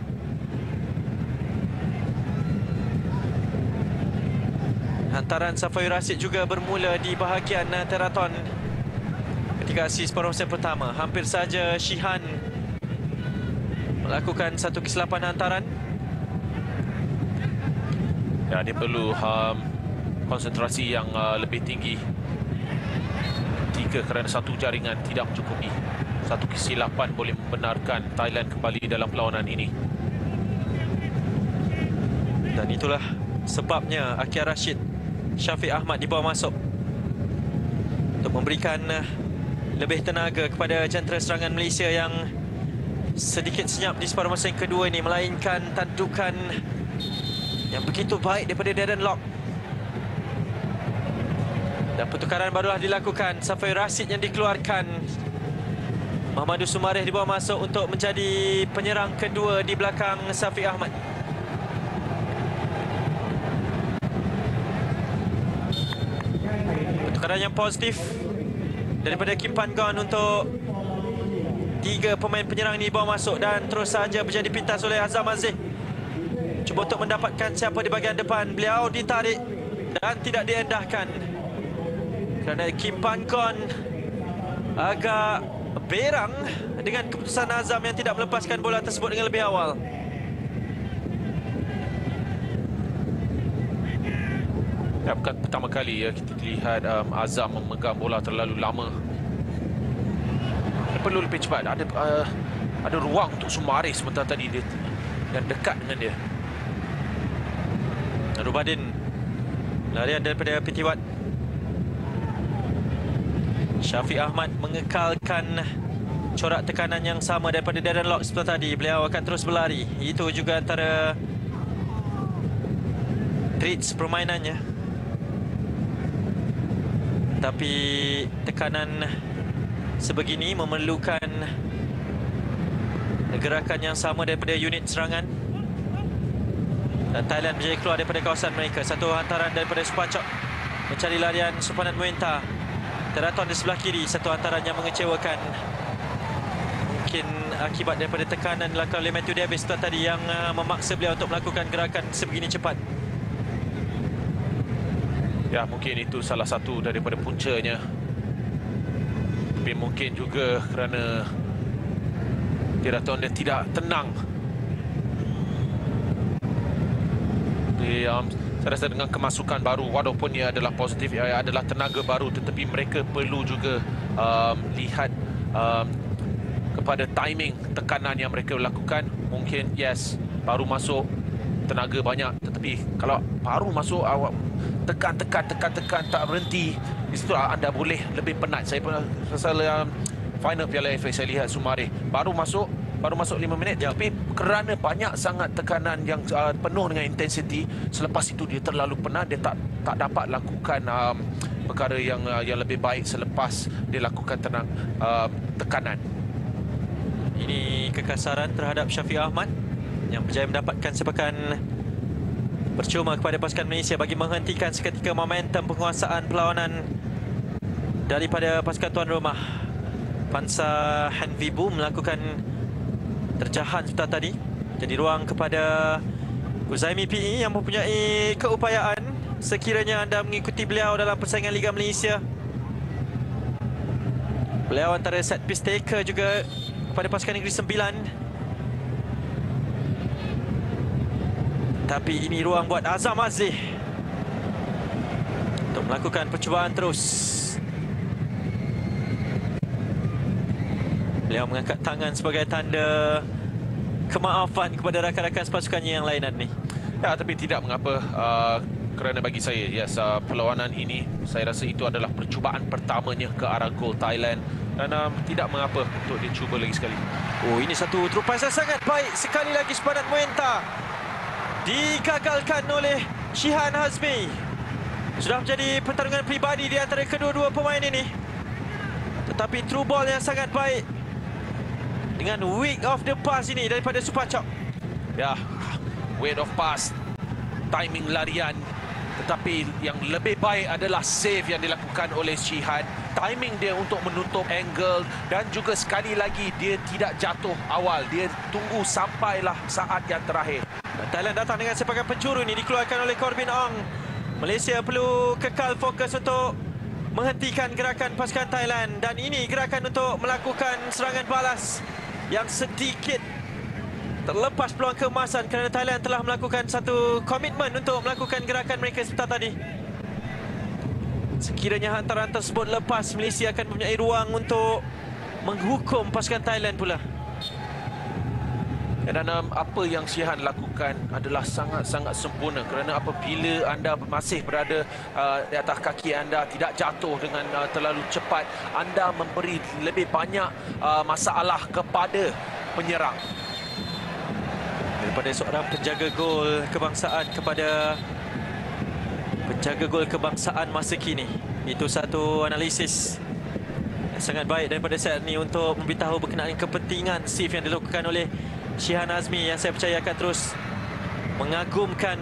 Hantaran Safai Rashid juga bermula di bahagian teraton ketika aksi separuh set pertama. Hampir saja Shihan melakukan satu kesilapan hantaran. Ya, dia perlu konsentrasi yang lebih tinggi. 3 kerana satu jaringan tidak mencukupi. Satu kesilapan boleh membenarkan Thailand kembali dalam perlawanan ini. Dan itulah sebabnya Akia Rashid, Syafiq Ahmad dibawa masuk untuk memberikan lebih tenaga kepada jentera serangan Malaysia yang sedikit senyap di separuh masa yang kedua ini, melainkan tandukan yang begitu baik daripada Darren Lock. Dan pertukaran barulah dilakukan. Safai Rashid yang dikeluarkan. Muhammadul Sumareh dibawa masuk untuk menjadi penyerang kedua di belakang Syafiq Ahmad. Pertukaran yang positif daripada Kim Pan Gon untuk 3 pemain penyerang ini dibawa masuk dan terus saja menjadi pintas oleh Azam Aziz. Cuba untuk mendapatkan siapa di bahagian depan. Beliau ditarik dan tidak diendahkan kerana Kim Pan Gon agak berang dengan keputusan Azam yang tidak melepaskan bola tersebut dengan lebih awal. Ya, bukan pertama kali ya kita lihat Azam memegang bola terlalu lama. Dia perlu lebih cepat. Ada ruang untuk Sumareh sementara tadi dia yang dekat dengan dia. Rubadin, larian daripada Piti Wat. Syafiq Ahmad mengekalkan corak tekanan yang sama daripada Darren Lock seperti tadi. Beliau akan terus berlari. Itu juga antara traits permainannya. Tapi tekanan sebegini memerlukan gerakan yang sama daripada unit serangan. Dan Thailand menjadi keluar daripada kawasan mereka. Satu hantaran daripada Supacok mencari larian Supanat Muenta. Teraton di sebelah kiri. Satu hantaran yang mengecewakan. Mungkin akibat daripada tekanan dilakukan oleh Matthew Davis tadi yang memaksa beliau untuk melakukan gerakan sebegini cepat. Ya, mungkin itu salah satu daripada puncanya. Tapi mungkin juga kerana Teraton dia tidak tenang. Saya rasa dengan kemasukan baru, walaupun ia adalah positif, ia adalah tenaga baru, tetapi mereka perlu juga lihat kepada timing tekanan yang mereka lakukan. Mungkin yes, baru masuk tenaga banyak, tetapi kalau baru masuk awak tekan tak berhenti, di situ anda boleh lebih penat. Saya pasal final Piala FA saya lihat Sumareh baru masuk 5 minit, tapi kerana banyak sangat tekanan yang penuh dengan intensity, selepas itu dia terlalu penat, dia tak dapat lakukan perkara yang lebih baik selepas dia lakukan tekanan. Ini kekasaran terhadap Syafiq Ahmad yang berjaya mendapatkan sepakan percuma kepada pasukan Malaysia bagi menghentikan seketika momentum penguasaan perlawanan daripada pasukan tuan rumah. Pansa Han Vibu melakukan terjahan sebentar tadi. Jadi ruang kepada Uzaimi PE yang mempunyai keupayaan sekiranya anda mengikuti beliau dalam persaingan Liga Malaysia. Beliau antara set piece taker juga kepada pasukan Negeri Sembilan. Tapi ini ruang buat Azam Aziz untuk melakukan percubaan terus. Beliau mengangkat tangan sebagai tanda kemaafan kepada rakan-rakan sepasukannya yang lainan ni. Ya, tapi tidak mengapa, kerana bagi saya, yes, perlawanan ini saya rasa itu adalah percubaan pertamanya ke arah gol Thailand, dan tidak mengapa untuk dicuba lagi sekali. Oh, ini satu terupasan sangat baik sekali lagi Supanat Muenta. Digagalkan oleh Shihan Hazmi. Sudah menjadi pertarungan peribadi di antara kedua-dua pemain ini. Tetapi through ball yang sangat baik dengan weight of the pass ini daripada Supacok. Ya, weight of pass, timing larian, tetapi yang lebih baik adalah save yang dilakukan oleh Shihan. Timing dia untuk menutup angle, dan juga sekali lagi dia tidak jatuh awal, dia tunggu sampailah saat yang terakhir. Dan Thailand datang dengan sepakan penjuru ini dikeluarkan oleh Corbin Ong. Malaysia perlu kekal fokus untuk menghentikan gerakan pasukan Thailand. Dan ini gerakan untuk melakukan serangan balas yang sedikit terlepas peluang keemasan kerana Thailand telah melakukan satu komitmen untuk melakukan gerakan mereka sebentar tadi. Sekiranya hantaran tersebut lepas, Malaysia akan mempunyai ruang untuk menghukum pasukan Thailand pula. Dan apa yang Shihan lakukan adalah sangat-sangat sempurna, kerana apabila anda masih berada di atas kaki anda, tidak jatuh dengan terlalu cepat, anda memberi lebih banyak masalah kepada penyerang. Daripada seorang penjaga gol kebangsaan kepada penjaga gol kebangsaan masa kini, itu satu analisis yang sangat baik daripada saya ni untuk memberitahu berkenaan kepentingan save yang dilakukan oleh Shihan Azmi, yang saya percaya akan terus mengagumkan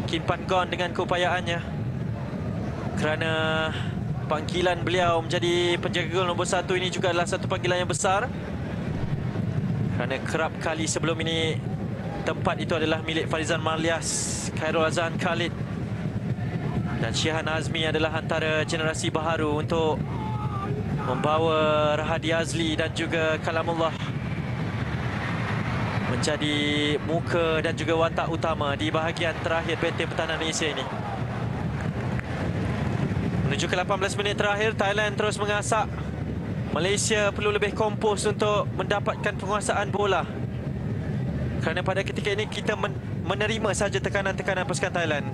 Kim Pan Gon dengan keupayaannya, kerana panggilan beliau menjadi penjaga gol nombor 1 ini juga adalah satu panggilan yang besar, kerana kerap kali sebelum ini tempat itu adalah milik Farizan Marlias, Khairul Azhan Khalid, dan Shihan Azmi adalah antara generasi baharu untuk membawa Rahadi Azli dan juga Kalamullah menjadi muka dan juga watak utama di bahagian terakhir benteng pertahanan Malaysia ini. Menuju ke 18 minit terakhir, Thailand terus mengasak. Malaysia perlu lebih kompos untuk mendapatkan penguasaan bola, kerana pada ketika ini kita menerima saja tekanan-tekanan pasukan Thailand.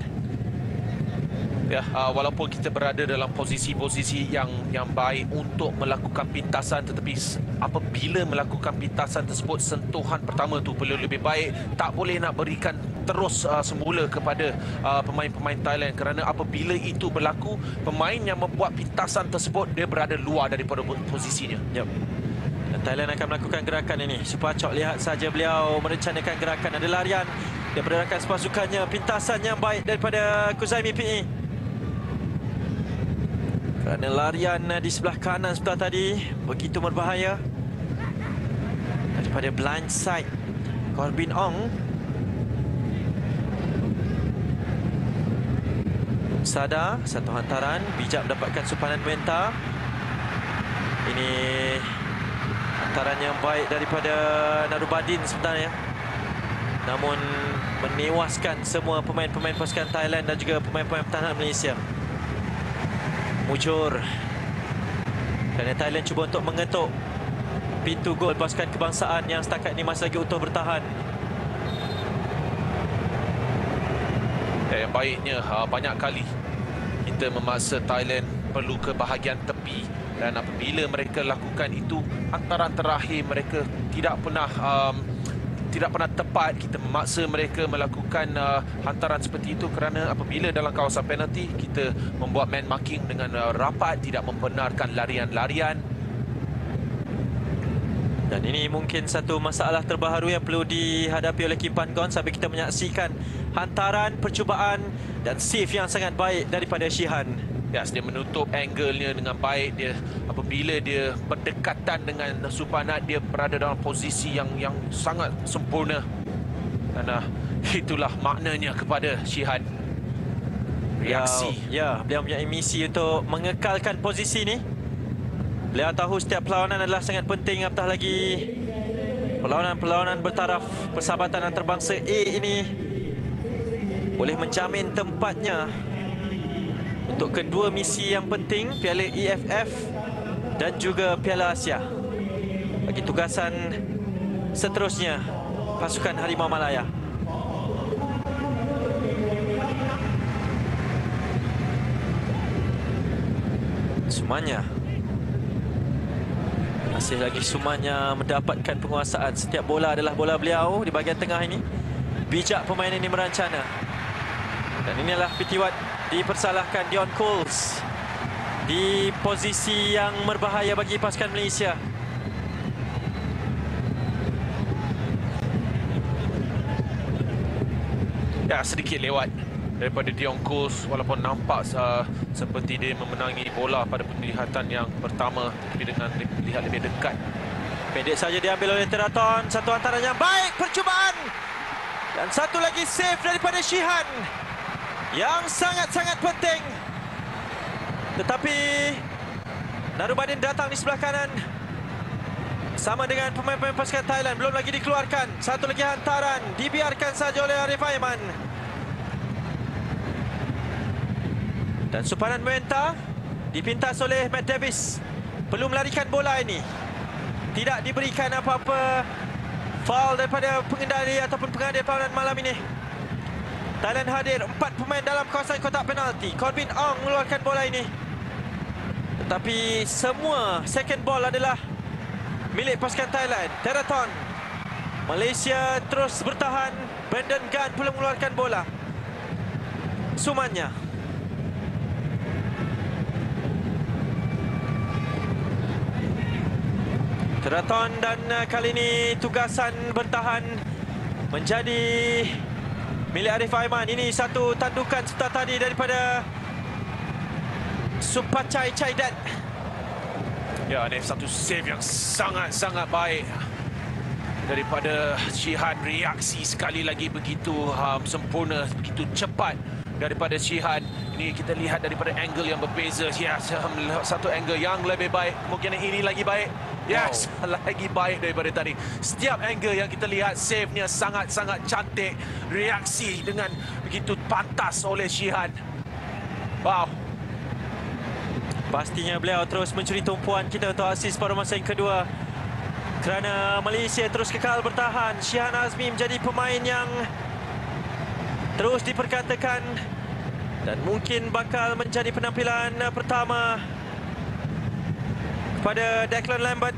Ya, walaupun kita berada dalam posisi-posisi yang baik untuk melakukan pintasan, tetapi apabila melakukan pintasan tersebut, sentuhan pertama tu perlu lebih baik. Tak boleh nak berikan terus semula kepada pemain-pemain Thailand, kerana apabila itu berlaku, pemain yang membuat pintasan tersebut dia berada luar daripada posisinya. Yep. Dan Thailand akan melakukan gerakan ini. Supacok, lihat saja beliau merencanakan gerakan. Ada larian daripada rakan sepasukannya, pintasan yang baik daripada Kuzaimi PE. Kerana larian di sebelah kanan sebelah tadi begitu berbahaya. Daripada blind side Corbin Ong. Sada, satu hantaran, bijak mendapatkan sumpanan mental. Ini hantaran yang baik daripada Narubadin sebenarnya, namun menewaskan semua pemain-pemain pasukan Thailand dan juga pemain-pemain pertahanan Malaysia. Mujur, kerana Thailand cuba untuk mengetuk pintu gol pasukan kebangsaan yang setakat ini masih lagi utuh bertahan. Yang baiknya banyak kali kita memaksa Thailand perlu ke bahagian tepi, dan apabila mereka lakukan itu, hantaran terakhir mereka tidak pernah tepat. Kita memaksa mereka melakukan hantaran seperti itu, kerana apabila dalam kawasan penalti kita membuat man marking dengan rapat, tidak membenarkan larian-larian. Dan ini mungkin satu masalah terbaru yang perlu dihadapi oleh Kim Pan Gon sambil kita menyaksikan hantaran, percubaan dan save yang sangat baik daripada Shihan. Yes, dia menutup angle-nya dengan baik. Dia apabila dia berdekatan dengan Supanat, dia berada dalam posisi yang sangat sempurna. Dan itulah maknanya kepada Shihan. Reaksi. Ya, beliau mempunyai misi untuk mengekalkan posisi ini. Beliau tahu setiap perlawanan adalah sangat penting, apatah lagi perlawanan-perlawanan bertaraf persahabatan antarabangsa A ini boleh menjamin tempatnya untuk kedua misi yang penting, Piala EFF dan juga Piala Asia. Bagi tugasan seterusnya pasukan Harimau Malaya. Sumanya, masih lagi Sumanya mendapatkan penguasaan. Setiap bola adalah bola beliau di bahagian tengah ini. Bijak pemain ini merancana. Dan inilah Pitiwat dipersalahkan Dion Coles di posisi yang berbahaya bagi pasukan Malaysia. Ya, sedikit lewat daripada Dion Coles, walaupun nampak seperti dia memenangi bola pada penglihatan yang pertama, tapi dengan lihat lebih dekat. Pendek saja diambil oleh Teraton. Satu hantaran yang baik, percubaan. Dan satu lagi save daripada Shihan. yang sangat-sangat penting. Tetapi Narubanin datang di sebelah kanan sama dengan pemain-pemain pasukan Thailand. Belum lagi dikeluarkan. Satu lagi hantaran dibiarkan saja oleh Arif Aiman. Dan sumpanan Muenta dipintas oleh Matt Davis. Perlu melarikan bola ini. Tidak diberikan apa-apa foul daripada pengendali ataupun pengadil perlawanan malam ini. Thailand hadir 4 pemain dalam kawasan kotak penalti. Corbin Ong mengeluarkan bola ini. Tetapi semua second ball adalah milik pasukan Thailand. Teraton. Malaysia terus bertahan. Brandon Gunn perlu mengeluarkan bola. Sumanya. Teraton dan kali ini tugasan bertahan menjadi milik Arif Aiman. Ini satu tandukan sebentar tadi daripada Supachai Chaidat. Ya, ini satu save yang sangat-sangat baik daripada Shihan. Reaksi sekali lagi begitu sempurna, begitu cepat daripada Shihan. Ini kita lihat daripada angle yang berbeza. Ya, satu angle yang lebih baik. Mungkin ini lagi baik. Yes, lagi baik daripada tadi. Setiap angle yang kita lihat, save-nya sangat-sangat cantik. Reaksi dengan begitu pantas oleh Shihan. Wow. Pastinya beliau terus mencuri tumpuan kita untuk asis pada masa yang kedua. Kerana Malaysia terus kekal bertahan. Shihan Azmi menjadi pemain yang terus diperkatakan dan mungkin bakal menjadi penampilan pertama pada Declan Lambert.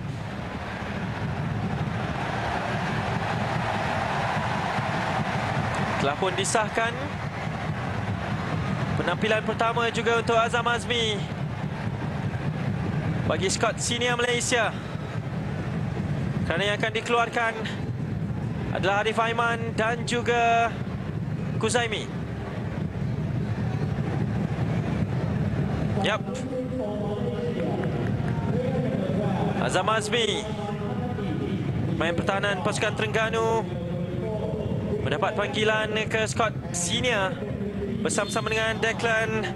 Telah pun disahkan penampilan pertama juga untuk Azam Azmi bagi skuad senior Malaysia. Kerana yang akan dikeluarkan adalah Arif Aiman dan juga Kuzaimi. Yap. Azam Azmi, main pertahanan pasukan Terengganu, mendapat panggilan ke skuad senior bersama-sama dengan Declan,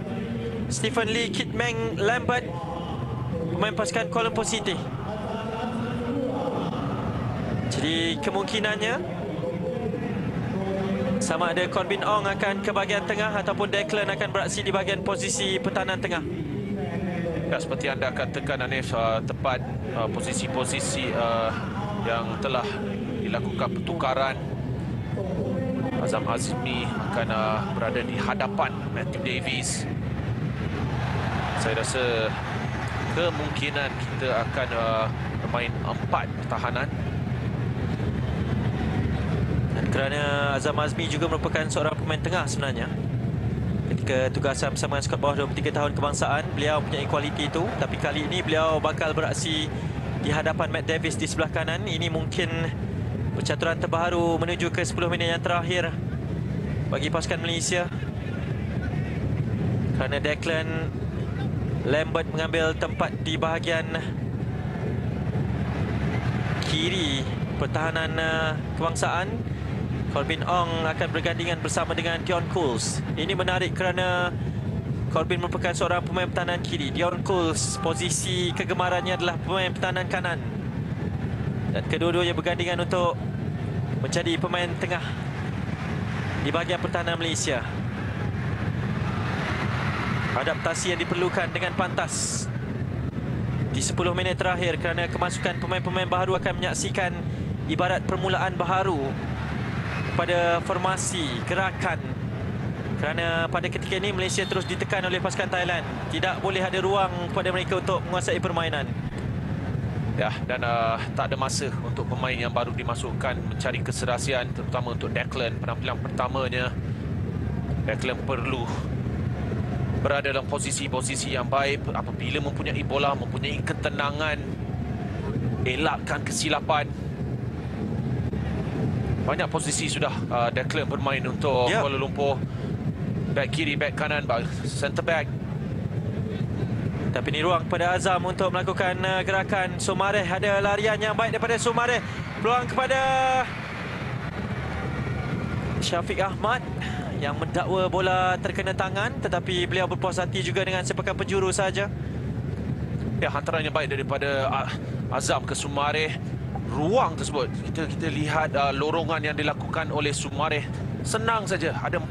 Stephen Lee, Kit Meng Lambert, pemain pasukan Kuala Lumpur City. Jadi kemungkinannya sama ada Corbin Ong akan ke bahagian tengah ataupun Declan akan beraksi di bahagian posisi pertahanan tengah. Ya, seperti anda katakan, Hanif, tepat posisi-posisi yang telah dilakukan pertukaran. Azam Azmi akan berada di hadapan Matthew Davies. Saya rasa kemungkinan kita akan bermain 4 pertahanan. Dan kerana Azam Azmi juga merupakan seorang pemain tengah sebenarnya, ketika tugasan bersama skuad bawah 23 tahun kebangsaan, beliau punya kualiti itu. Tapi kali ini beliau bakal beraksi di hadapan Matt Davis di sebelah kanan. Ini mungkin percaturan terbaru menuju ke 10 minit yang terakhir bagi pasukan Malaysia. Kerana Declan Lambert mengambil tempat di bahagian kiri pertahanan kebangsaan. Corbin Ong akan bergandingan bersama dengan Dion Cools. Ini menarik kerana Corbin merupakan seorang pemain pertahanan kiri. Dion Cools, posisi kegemarannya adalah pemain pertahanan kanan. Dan kedua-duanya bergandingan untuk menjadi pemain tengah di bahagian pertahanan Malaysia. Adaptasi yang diperlukan dengan pantas di 10 minit terakhir kerana kemasukan pemain-pemain baharu akan menyaksikan ibarat permulaan baharu pada formasi, gerakan. Kerana pada ketika ini Malaysia terus ditekan oleh pasukan Thailand. Tidak boleh ada ruang kepada mereka untuk menguasai permainan. Ya, dan tak ada masa untuk pemain yang baru dimasukkan mencari keserasian, terutama untuk Declan. Penampilan pertamanya, Declan perlu berada dalam posisi-posisi yang baik. Apabila mempunyai bola, mempunyai ketenangan, elakkan kesilapan. Banyak posisi sudah Declan bermain untuk Kuala Lumpur. Back kiri, back kanan, centre back. Tapi ini ruang kepada Azam untuk melakukan gerakan. Sumareh, ada larian yang baik daripada Sumareh. Peluang kepada Syafiq Ahmad yang mendakwa bola terkena tangan, tetapi beliau berpuas hati juga dengan sepakan penjuru saja. Ya, hantaran yang baik daripada Azam ke Sumareh. Ruang tersebut, kita lihat lorongan yang dilakukan oleh Sumareh. Senang saja. Ada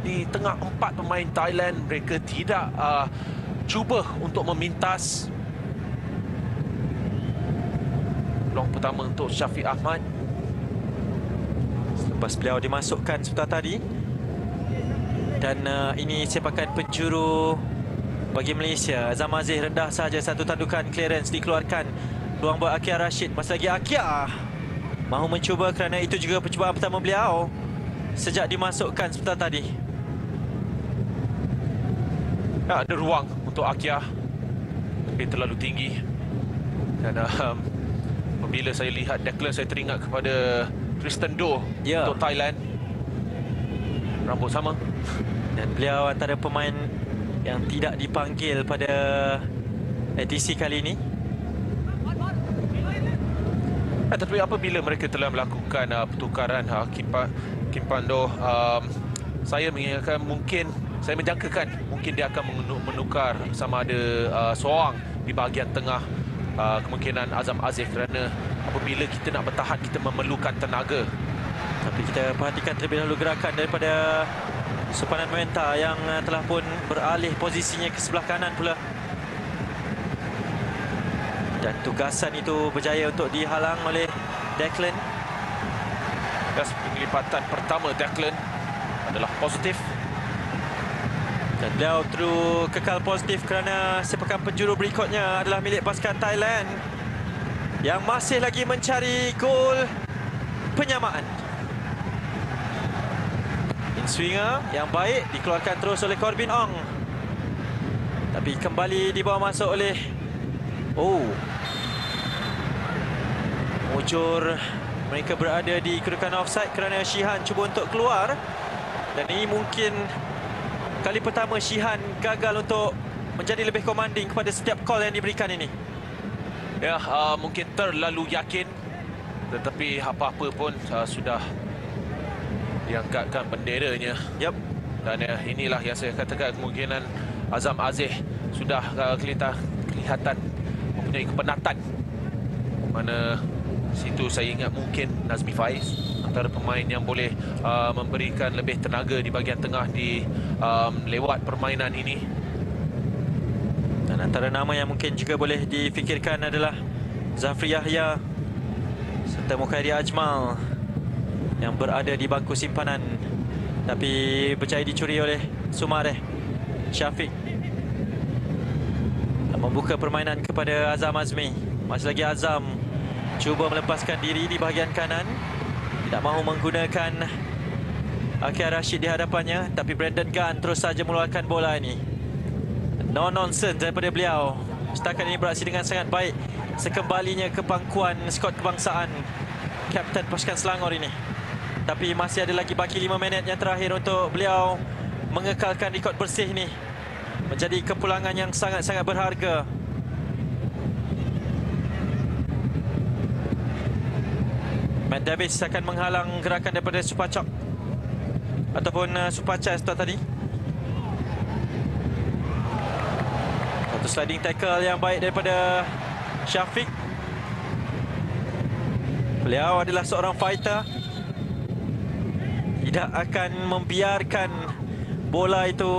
di tengah 4 pemain Thailand, mereka tidak cuba untuk memintas. Peluang pertama untuk Syafiq Ahmad. Selepas beliau dimasukkan sebentar tadi. Dan ini sepakan penjuru bagi Malaysia. Azam Aziz rendah saja, satu tandukan clearance dikeluarkan. Peluang buat Akia Rashid. Masih lagi Akia mahu mencuba kerana itu juga percubaan pertama beliau sejak dimasukkan sebentar tadi. Ya, ada ruang untuk Akia, tapi terlalu tinggi. Dan apabila saya lihat Declan, saya teringat kepada Tristan Doh untuk Thailand. Rambut sama. Dan beliau antara pemain yang tidak dipanggil pada edisi kali ini. Tetapi apabila mereka telah melakukan pertukaran Kim Pandoh, saya mengingatkan saya menjangkakan mungkin dia akan menukar sama ada seorang di bahagian tengah, kemungkinan Azam Aziz, kerana apabila kita nak bertahan kita memerlukan tenaga. Tapi kita perhatikan terlebih dahulu gerakan daripada Supanan Menta yang telah pun beralih posisinya ke sebelah kanan pula. Dan tugasan itu berjaya untuk dihalang oleh Declan. Dan penglipatan pertama Declan adalah positif. Dan beliau terus kekal positif kerana sepakan penjuru berikutnya adalah milik pasukan Thailand yang masih lagi mencari gol penyamaan. In-swinger yang baik dikeluarkan terus oleh Corbin Ong. Tapi kembali dibawa masuk oleh mujur mereka berada di kedudukan offside kerana Shihan cuba untuk keluar. Dan ini mungkin kali pertama Shihan gagal untuk menjadi lebih commanding kepada setiap call yang diberikan ini. Ya, mungkin terlalu yakin, tetapi apa-apa pun sudah diangkatkan benderanya. Dan inilah yang saya katakan, kemungkinan Azam Aziz sudah kelihatan mempunyai kepenatan. Mana situ saya ingat mungkin Nazmi Faiz antara pemain yang boleh memberikan lebih tenaga di bahagian tengah di lewat permainan ini. Dan antara nama yang mungkin juga boleh difikirkan adalah Zafri Yahya serta Mukhairi Ajmal yang berada di bangku simpanan, tapi berjaya dicuri oleh Sumareh. Syafiq membuka permainan kepada Azam Azmi. Masih lagi Azam cuba melepaskan diri di bahagian kanan, tidak mahu menggunakan Akia Rashid di hadapannya, tapi Brandon Gunn terus saja mengeluarkan bola ini. No nonsense daripada beliau. Setakat ini beraksi dengan sangat baik sekembalinya ke pangkuan skuad kebangsaan Kapten pasukan Selangor ini. Tapi masih ada lagi baki 5 minit yang terakhir untuk beliau mengekalkan rekod bersih ini. Menjadi kepulangan yang sangat-sangat berharga. Matt Davis akan menghalang gerakan daripada Supachok ataupun Supachai tadi. Satu sliding tackle yang baik daripada Syafiq. Beliau adalah seorang fighter, tidak akan membiarkan bola itu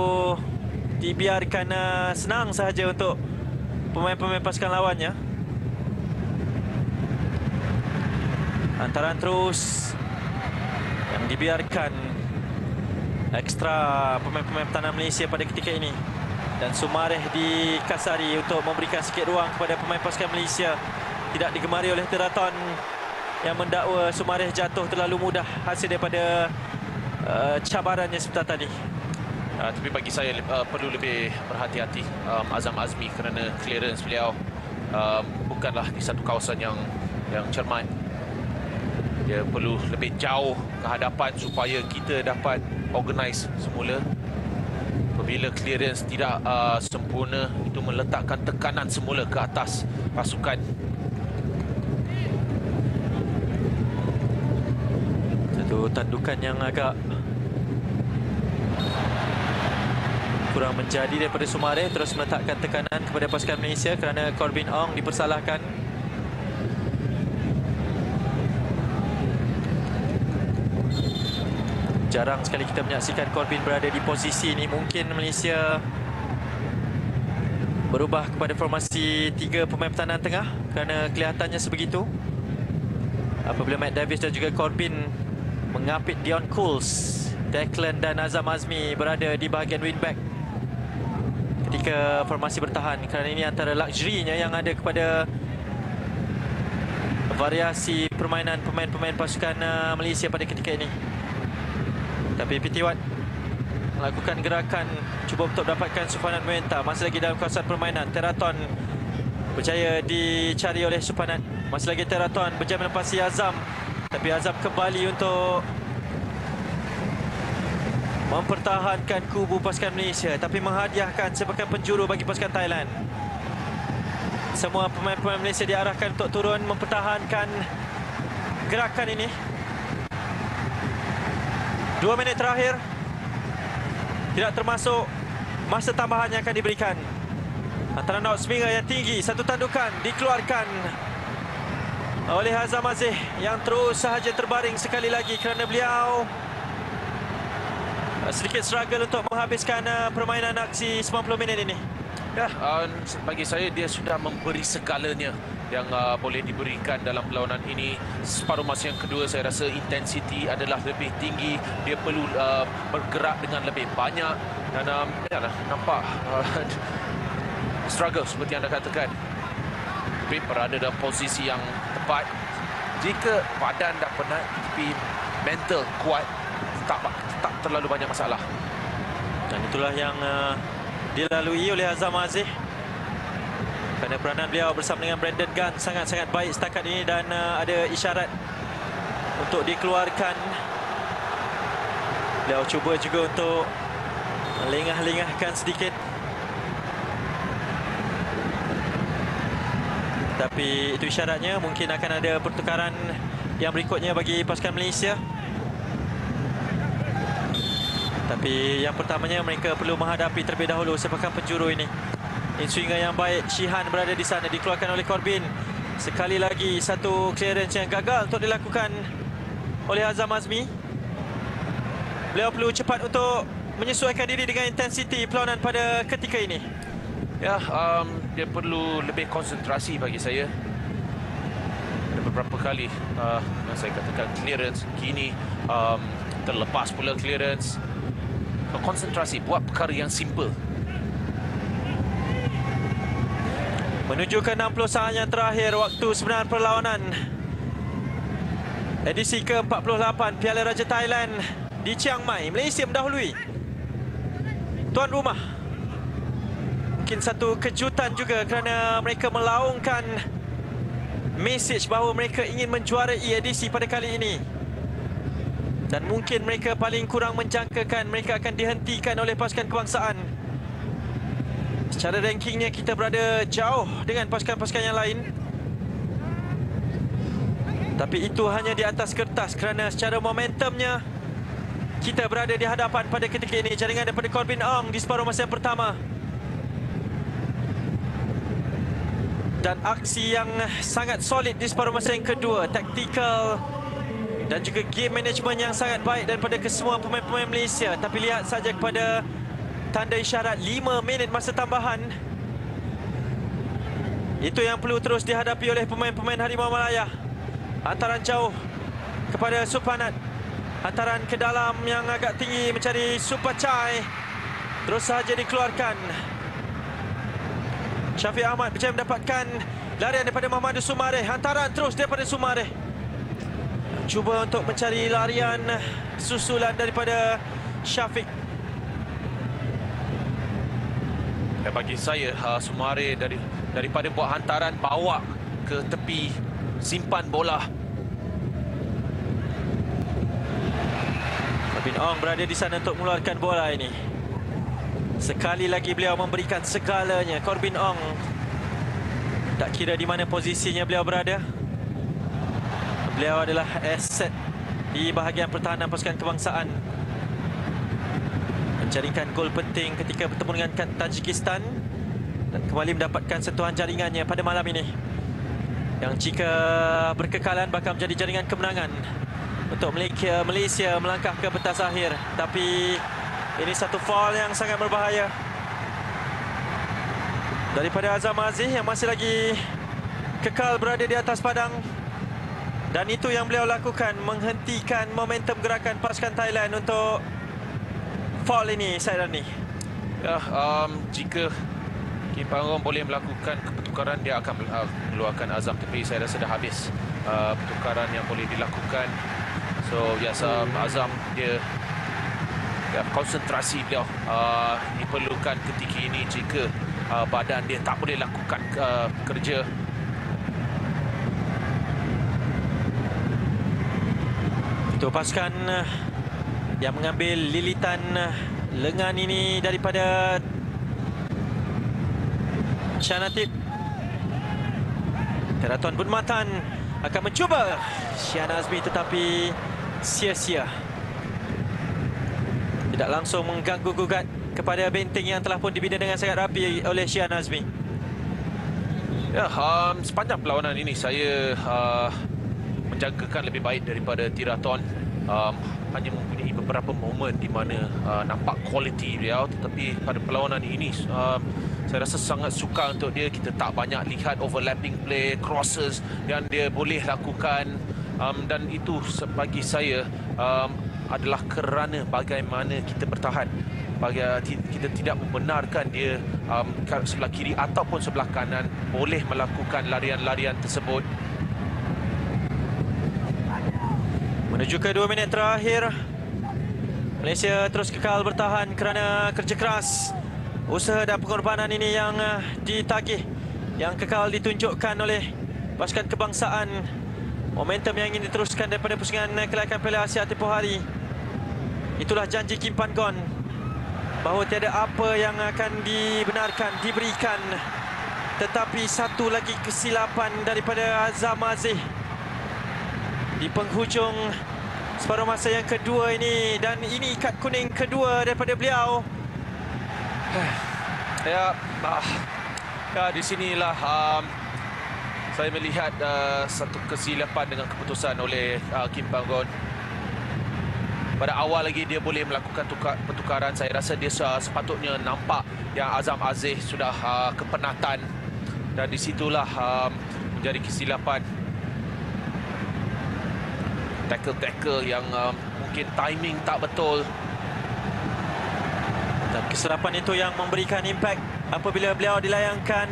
dibiarkan senang sahaja untuk pemain-pemain pasukan lawannya. Hantaran terus yang dibiarkan ekstra pemain-pemain pertahanan Malaysia pada ketika ini. Dan Sumareh dikasari untuk memberikan sikit ruang kepada pemain pasukan Malaysia. Tidak digemari oleh Teraton yang mendakwa Sumareh jatuh terlalu mudah hasil daripada cabarannya sebentar tadi. Tapi bagi saya perlu lebih berhati-hati Azam Azmi kerana clearance beliau bukanlah di satu kawasan yang cermat. Dia perlu lebih jauh ke hadapan supaya kita dapat organize semula. Apabila clearance tidak sempurna, itu meletakkan tekanan semula ke atas pasukan. Satu tandukan yang agak kurang menjadi daripada Sumare, terus meletakkan tekanan kepada pasukan Malaysia kerana Corbin Ong dipersalahkan. Jarang sekali kita menyaksikan Corbin berada di posisi ini. Mungkin Malaysia berubah kepada formasi 3 pemain pertahanan tengah kerana kelihatannya sebegitu. Apabila Matt Davis dan juga Corbin mengapit Dion Cools, Declan dan Azam Azmi berada di bahagian wingback ketika formasi bertahan, kerana ini antara luxury-nya yang ada kepada variasi permainan pemain-pemain pasukan Malaysia pada ketika ini. Tapi Pity Watt melakukan gerakan cuba untuk dapatkan Supanat Muenta. Masih lagi dalam kawasan permainan. Teraton berjaya dicari oleh Supanat. Masih lagi Teraton berjaya melepasi Azam. Tapi Azam kembali untuk mempertahankan kubu pasukan Malaysia, tapi menghadiahkan sepakan penjuru bagi pasukan Thailand. Semua pemain-pemain Malaysia diarahkan untuk turun mempertahankan gerakan ini. 2 minit terakhir, tidak termasuk masa tambahan yang akan diberikan. Antara Naut Sminger yang tinggi, satu tandukan dikeluarkan oleh Azam Azih yang terus sahaja terbaring sekali lagi kerana beliau sedikit struggle untuk menghabiskan permainan aksi 90 minit ini. Ya, bagi saya dia sudah memberi segalanya yang boleh diberikan dalam perlawanan ini. Separuh masa yang kedua saya rasa intensity adalah lebih tinggi. Dia perlu bergerak dengan lebih banyak dan nampak struggle seperti anda katakan. Tapi berada dalam posisi yang tepat. Jika badan dah penat tapi mental kuat, tak terlalu banyak masalah. Dan itulah yang dilalui oleh Azam Azih. Kerana peranan beliau bersama dengan Brandon Gunn sangat-sangat baik setakat ini dan ada isyarat untuk dikeluarkan. Beliau cuba juga untuk lengah-lengahkan sedikit. Tapi itu isyaratnya, mungkin akan ada pertukaran yang berikutnya bagi pasukan Malaysia. Tapi yang pertamanya mereka perlu menghadapi terlebih dahulu sepakan penjuru ini. Swinger yang baik, Shihan berada di sana, dikeluarkan oleh Corbin. Sekali lagi satu clearance yang gagal untuk dilakukan oleh Azam Azmi. Beliau perlu cepat untuk menyesuaikan diri dengan intensiti perlawanan pada ketika ini. Ya, dia perlu lebih konsentrasi bagi saya. Ada beberapa kali yang saya katakan clearance, kini terlepas pula clearance. Konsentrasi, buat perkara yang simple. Menuju ke 60 saat yang terakhir waktu sebenar perlawanan. Edisi ke-48 Piala Raja Thailand di Chiang Mai. Malaysia mendahului tuan rumah. Mungkin satu kejutan juga kerana mereka melaungkan mesej bahawa mereka ingin menjuarai edisi pada kali ini. Dan mungkin mereka paling kurang menjangkakan mereka akan dihentikan oleh pasukan kebangsaan. Secara rankingnya kita berada jauh dengan pasukan-pasukan yang lain. Tapi itu hanya di atas kertas kerana secara momentumnya kita berada di hadapan pada ketika ini. Jaringan daripada Corbin Ong di separuh masa yang pertama. Dan aksi yang sangat solid di separuh masa yang kedua. Taktikal dan juga game management yang sangat baik daripada kesemua pemain-pemain Malaysia. Tapi lihat saja kepada tanda isyarat 5 minit masa tambahan. Itu yang perlu terus dihadapi oleh pemain-pemain Harimau Malaya. Hantaran jauh kepada Supanat. Hantaran ke dalam yang agak tinggi mencari Supachai. Terus sahaja dikeluarkan. Syafiq Ahmad berjaya mendapatkan larian daripada Muhammadus Sumare. Hantaran terus daripada Sumare. Cuba untuk mencari larian susulan daripada Syafiq. Bagi saya, Sumare daripada buat hantaran, bawa ke tepi, simpan bola. Corbin Ong berada di sana untuk mengeluarkan bola ini. Sekali lagi beliau memberikan segalanya. Corbin Ong, tak kira di mana posisinya beliau berada, beliau adalah aset di bahagian pertahanan pasukan kebangsaan. menjaringkan gol penting ketika bertemu dengan Tajikistan dan kembali mendapatkan sentuhan jaringannya pada malam ini, yang jika berkekalan bakal menjadi jaringan kemenangan untuk Malaysia melangkah ke pentas akhir. Tapi ini satu foul yang sangat berbahaya daripada Azam Aziz yang masih lagi kekal berada di atas padang, dan itu yang beliau lakukan, menghentikan momentum gerakan pasukan Thailand untuk foul ini. Saidani, ya, jika Kim Pangong boleh melakukan pertukaran, dia akan mengeluarkan Azam, tapi saya rasa dah habis pertukaran yang boleh dilakukan. So biasa Azam dia konsentrasi beliau diperlukan ketika ini jika badan dia tak boleh lakukan kerja. itu pasukan yang mengambil lilitan lengan ini daripada Shanatip. Teratuan Bunmatan akan mencuba Shian Azmi, tetapi sia-sia. Tidak langsung mengganggu gugat kepada benteng yang telah pun dibina dengan sangat rapi oleh Shian Azmi. Ya, sepanjang perlawanan ini saya menjangkakan lebih baik daripada Tiraton. Hanya mempunyai beberapa momen di mana nampak kualiti beliau, tetapi pada perlawanan ini saya rasa sangat sukar untuk dia. Kita tak banyak lihat overlapping play, crosses yang dia boleh lakukan, dan itu bagi saya adalah kerana bagaimana kita bertahan. Kita tidak membenarkan dia sebelah kiri ataupun sebelah kanan boleh melakukan larian-larian tersebut. Menuju ke 2 minit terakhir, Malaysia terus kekal bertahan kerana kerja keras, usaha dan pengorbanan ini yang ditagih, yang kekal ditunjukkan oleh pasukan kebangsaan. Momentum yang ingin diteruskan daripada pusingan kelayakan Piala Asia tempoh hari. Itulah janji Kim Pangong, bahawa tiada apa yang akan dibenarkan, diberikan. Tetapi satu lagi kesilapan daripada Azam Aziz di penghujung separuh masa yang kedua ini, dan ini kad kuning kedua daripada beliau. Ya, di sinilah saya melihat satu kesilapan dengan keputusan oleh Kim Pangong. Pada awal lagi dia boleh melakukan pertukaran. Saya rasa dia sepatutnya nampak yang Azam Aziz sudah kepenatan, dan di situlah menjadi kesilapan. Tackle-tackle yang mungkin timing tak betul. Dan kesilapan itu yang memberikan impak apabila beliau dilayangkan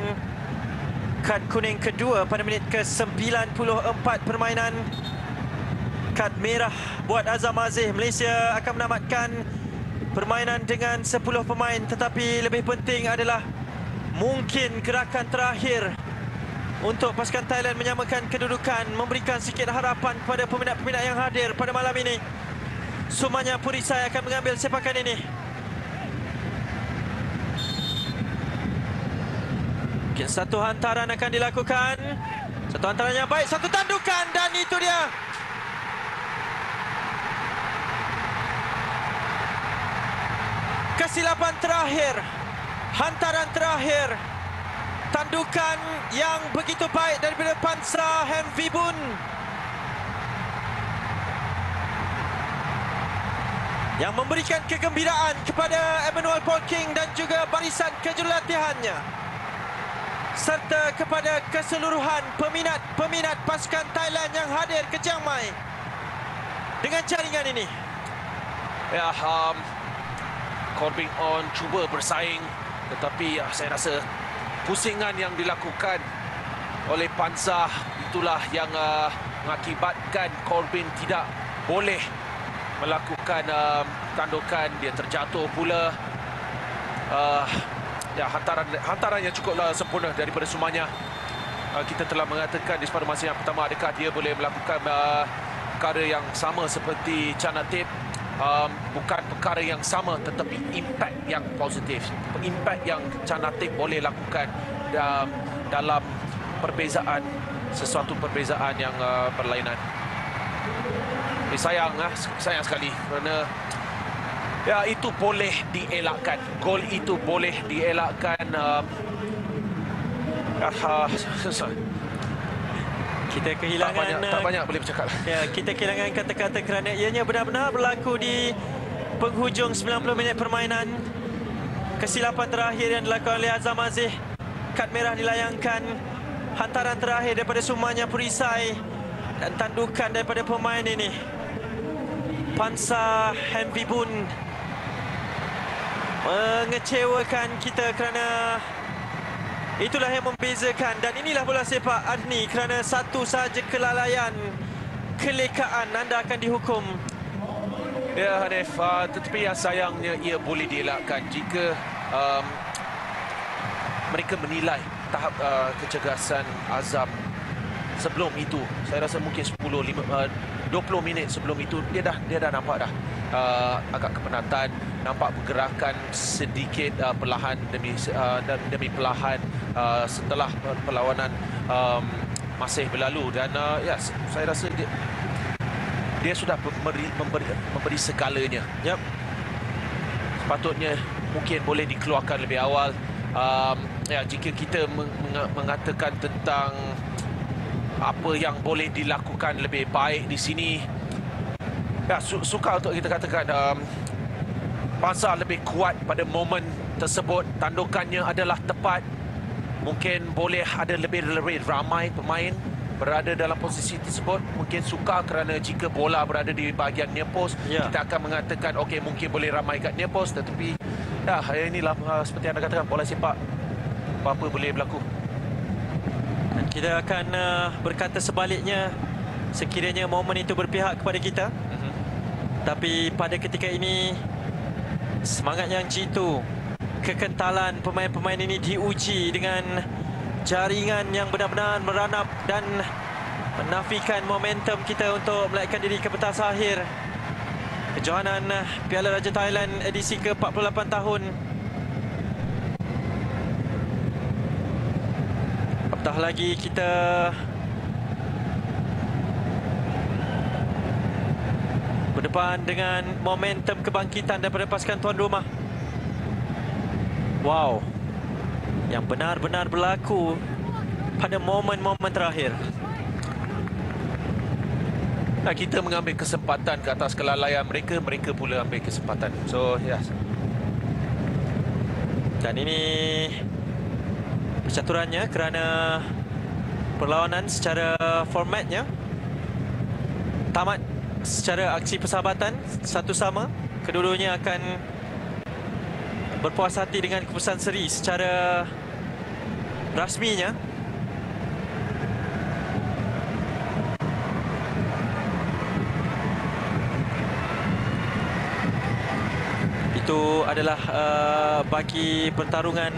kad kuning kedua pada minit ke-94 permainan. Kad merah buat Azam Aziz. Malaysia akan menamatkan permainan dengan 10 pemain, tetapi lebih penting adalah mungkin gerakan terakhir untuk pasukan Thailand menyamakan kedudukan, memberikan sikit harapan kepada peminat-peminat yang hadir pada malam ini. Sumanya Purisai akan mengambil sepakan ini. Mungkin satu hantaran akan dilakukan. Satu hantaran yang baik, satu tandukan, dan itu dia. Kesilapan terakhir, hantaran terakhir. Tandukan yang begitu baik daripada Pansa Hemvibun. Yang memberikan kegembiraan kepada Emmanuel Paul King dan juga barisan kejurulatihannya, serta kepada keseluruhan peminat pasukan Thailand yang hadir ke Chiang Mai dengan jaringan ini. Ya, Corbin On cuba bersaing, tetapi saya rasa pusingan yang dilakukan oleh Pansa itulah yang mengakibatkan Corbin tidak boleh melakukan tandukan. Dia terjatuh pula. Ya, hantaran yang cukuplah sempurna daripada Sumanya. Kita telah mengatakan di separuh masa yang pertama, adakah dia boleh melakukan perkara yang sama seperti Shanatip? Bukan perkara yang sama, tetapi impak yang positif, impak yang Shanatip boleh lakukan dalam perbezaan, sesuatu perbezaan yang berlainan. Sayang sekali kerana Ya, itu boleh dielakkan. Gol itu boleh dielakkan. Kita kehilangan tak banyak boleh bercakap. Ya, kita kehilangan kata-kata kerana ianya benar-benar berlaku di penghujung 90 minit permainan. Kesilapan terakhir yang dilakukan oleh Azam Aziz. Kad merah dilayangkan. Hantaran terakhir daripada Sumanya Perisai dan tandukan daripada pemain ini. Pansa Hembibun mengecewakan kita kerana itulah yang membezakan. Dan inilah bola sepak Adni, kerana satu sahaja kelalaian, kelekaan, anda akan dihukum. Ya, Hanif, tetapi yang sayangnya ia boleh dielakkan jika mereka menilai tahap kecergasan Azam sebelum itu. Saya rasa mungkin 20 minit sebelum itu dia dah nampak dah agak kepenatan, nampak pergerakan sedikit perlahan demi perlahan setelah perlawanan masih berlalu. Dan ya, saya rasa dia sudah memberi segalanya. Yep. Sepatutnya mungkin boleh dikeluarkan lebih awal. Ya, jika kita mengatakan tentang apa yang boleh dilakukan lebih baik di sini, ya, sukar untuk kita katakan Pansa lebih kuat pada momen tersebut. Tandukannya adalah tepat. Mungkin boleh ada lebih ramai pemain berada dalam posisi tersebut. Mungkin sukar kerana jika bola berada di bahagian near post, kita akan mengatakan okey, mungkin boleh ramai kat near post. Tetapi ya, inilah seperti anda katakan, bola sepak, apa-apa boleh berlaku. Dan kita akan berkata sebaliknya sekiranya momen itu berpihak kepada kita. Tapi pada ketika ini semangat yang jitu, kekentalan pemain-pemain ini diuji dengan jaringan yang benar-benar meranap dan menafikan momentum kita untuk melaikan diri ke pentas akhir kejohanan Piala Raja Thailand edisi ke-48 tahun. Apatah lagi kita berdepan dengan momentum kebangkitan daripada pasukan tuan rumah. Wow, yang benar-benar berlaku pada momen-momen terakhir. Nah, kita mengambil kesempatan ke atas kelalaian mereka, mereka pula ambil kesempatan. So, yes. Dan ini percaturannya kerana perlawanan secara formatnya tamat secara aksi persahabatan satu sama. Kedua-duanya akan berpuas hati dengan keputusan seri secara rasminya. Itu adalah bagi pertarungan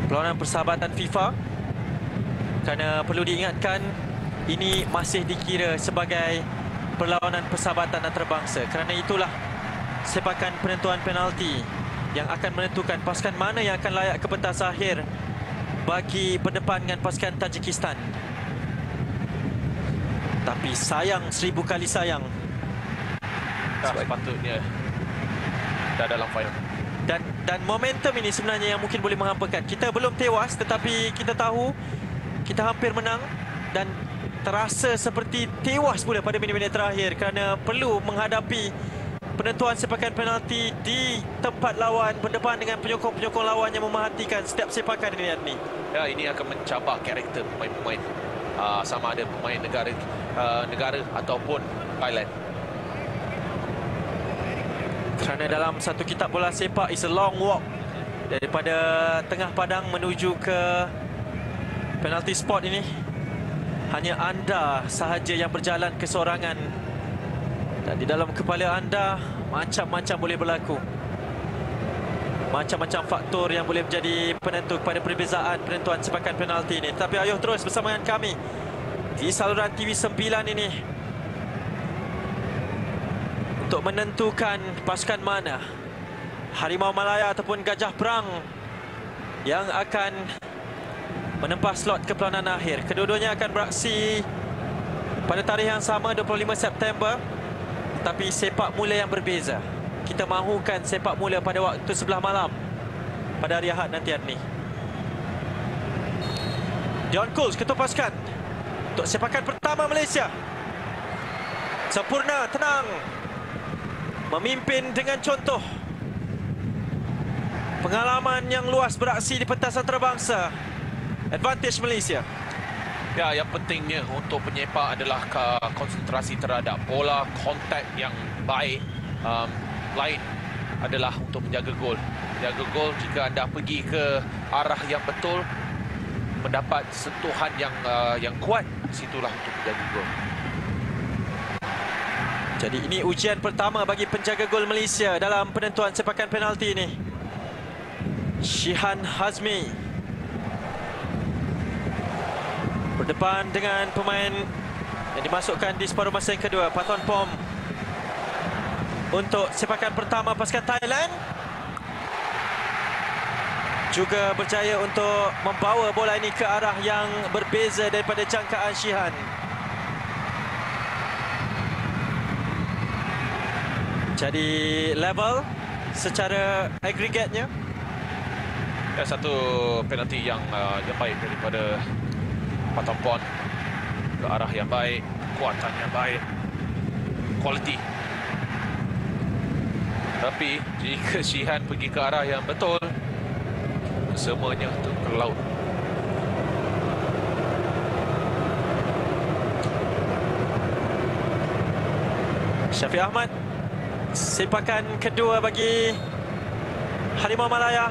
perlawanan persahabatan FIFA. Kerana perlu diingatkan, ini masih dikira sebagai perlawanan persahabatan antarabangsa. Kerana itulah sepakan penentuan penalti yang akan menentukan pasukan mana yang akan layak ke pentas akhir bagi berdepan dengan pasukan Tajikistan. Tapi sayang, 1000 kali sayang, sepatutnya dah dalam final. Dan momentum ini sebenarnya yang mungkin boleh menghampakan. Kita belum tewas, tetapi kita tahu kita hampir menang dan terasa seperti tewas pula pada minit-minit terakhir kerana perlu menghadapi penentuan sepakan penalti di tempat lawan, berdepan dengan penyokong-penyokong lawan yang memerhatikan setiap sepakan ini. Ya, ini akan mencabar karakter pemain-pemain, sama ada pemain negara ataupun Thailand. Kerana dalam satu kitab bola sepak, is a long walk daripada tengah padang menuju ke penalti spot ini. Hanya anda sahaja yang berjalan kesorangan. Dan di dalam kepala anda, macam-macam boleh berlaku. Macam-macam faktor yang boleh menjadi penentu kepada perbezaan penentuan sepakan penalti ini. Tapi ayuh terus bersama dengan kami di saluran TV 9 ini untuk menentukan pasukan mana, Harimau Malaya ataupun Gajah Perang, yang akan menempah slot ke perlawanan akhir. Kedua-duanya akan beraksi pada tarikh yang sama, 25 September. tetapi sepak mula yang berbeza. Kita mahukan sepak mula pada waktu sebelah malam pada hari Ahad nanti ni. Dion Kools, ketua pasukan untuk sepakan pertama Malaysia. Sempurna, tenang, memimpin dengan contoh. Pengalaman yang luas beraksi di pentas antarabangsa. Advantage Malaysia. Ya, yang pentingnya untuk penyepak adalah konsentrasi terhadap bola, kontak yang baik. Lain adalah untuk menjaga gol. Jaga gol jika anda pergi ke arah yang betul, mendapat sentuhan yang kuat, situlah untuk menjaga gol. Jadi ini ujian pertama bagi penjaga gol Malaysia dalam penentuan sepakan penalti ini. Shihan Hazmi berdepan dengan pemain yang dimasukkan di separuh masa yang kedua, Pathon Pom, untuk sepakan pertama pasukan Thailand. Juga berjaya untuk membawa bola ini ke arah yang berbeza daripada jangkaan Shihan. Jadi level secara agregatnya. Ya, satu penalti yang baik daripada Pathon Pom, ke arah yang baik, kuatan yang baik, kualiti. Tapi jika Shihan pergi ke arah yang betul, semuanya untuk ke laut. Syafiq Ahmad, sepakan kedua bagi Harimau Malaya.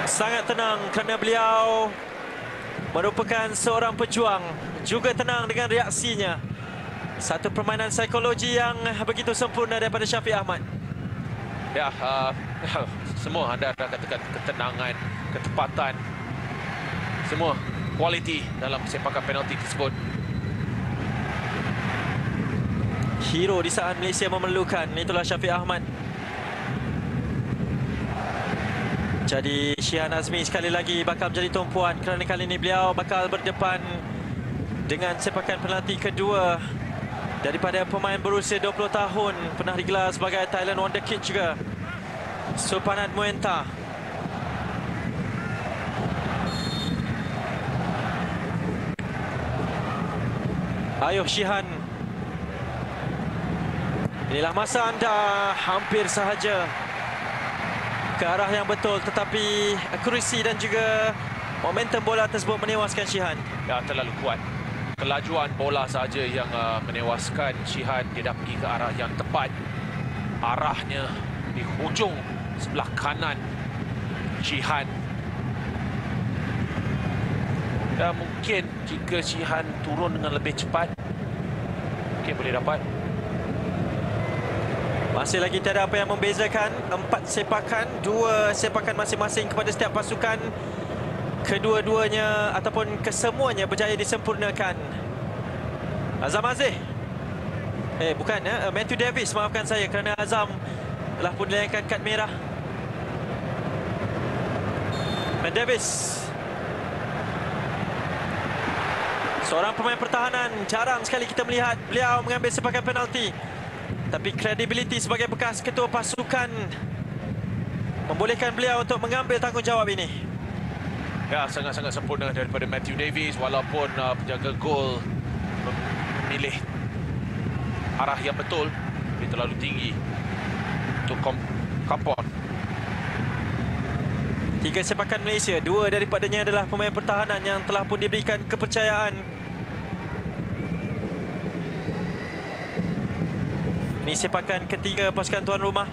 Sangat tenang kerana beliau merupakan seorang pejuang. Juga tenang dengan reaksinya. Satu permainan psikologi yang begitu sempurna daripada Syafiq Ahmad. Ya, semua anda katakan ketenangan, ketepatan, semua kualiti dalam sepakan penalti tersebut. Hero di saat Malaysia memerlukan, itulah Syafiq Ahmad. Jadi Shihan Hazmi sekali lagi bakal menjadi tumpuan kerana kali ini beliau bakal berdepan dengan sepakan penalti kedua daripada pemain berusia 20 tahun, pernah digelar sebagai Thailand Wonder Kid juga, Supanat Muenta. Ayuh Shihan, inilah masa anda, hampir sahaja ke arah yang betul, tetapi akurasi dan juga momentum bola tersebut menewaskan Shihan. Ya, terlalu kuat. Kelajuan bola saja yang menewaskan Shihan. Dia dah pergi ke arah yang tepat. Arahnya di hujung sebelah kanan Shihan. Ya, mungkin jika Shihan turun dengan lebih cepat, mungkin boleh dapat. Masih lagi tiada apa yang membezakan. 4 sepakan, 2 sepakan masing-masing kepada setiap pasukan. Kedua-duanya ataupun kesemuanya berjaya disempurnakan. Azam Aziz. Bukan ya, Matthew Davis, maafkan saya kerana Azam telah pun dilayangkan kad merah. Matt Davis, seorang pemain pertahanan, jarang sekali kita melihat beliau mengambil sepakan penalti. Tapi kredibiliti sebagai bekas ketua pasukan membolehkan beliau untuk mengambil tanggungjawab ini. Ya, sangat-sangat sempurna daripada Matthew Davis, walaupun penjaga gol memilih arah yang betul, tapi terlalu tinggi untuk Kampon. 3 sepakan Malaysia, 2 daripadanya adalah pemain pertahanan yang telah pun diberikan kepercayaan. Ini sepakan ketiga pasukan tuan rumah.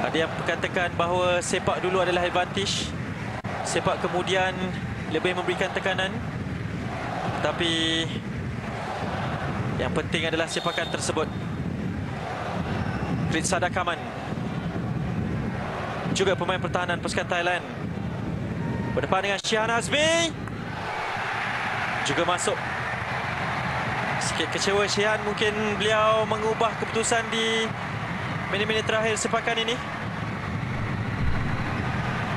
Ada yang katakan bahawa sepak dulu adalah advantage, sepak kemudian lebih memberikan tekanan. Tapi yang penting adalah sepakan tersebut. Pritsada Kaman, juga pemain pertahanan pasukan Thailand, berdepan dengan Shihan Hazmi, juga masuk. Sikit kecewa Shihan, mungkin beliau mengubah keputusan di minit-minit terakhir sepakan ini.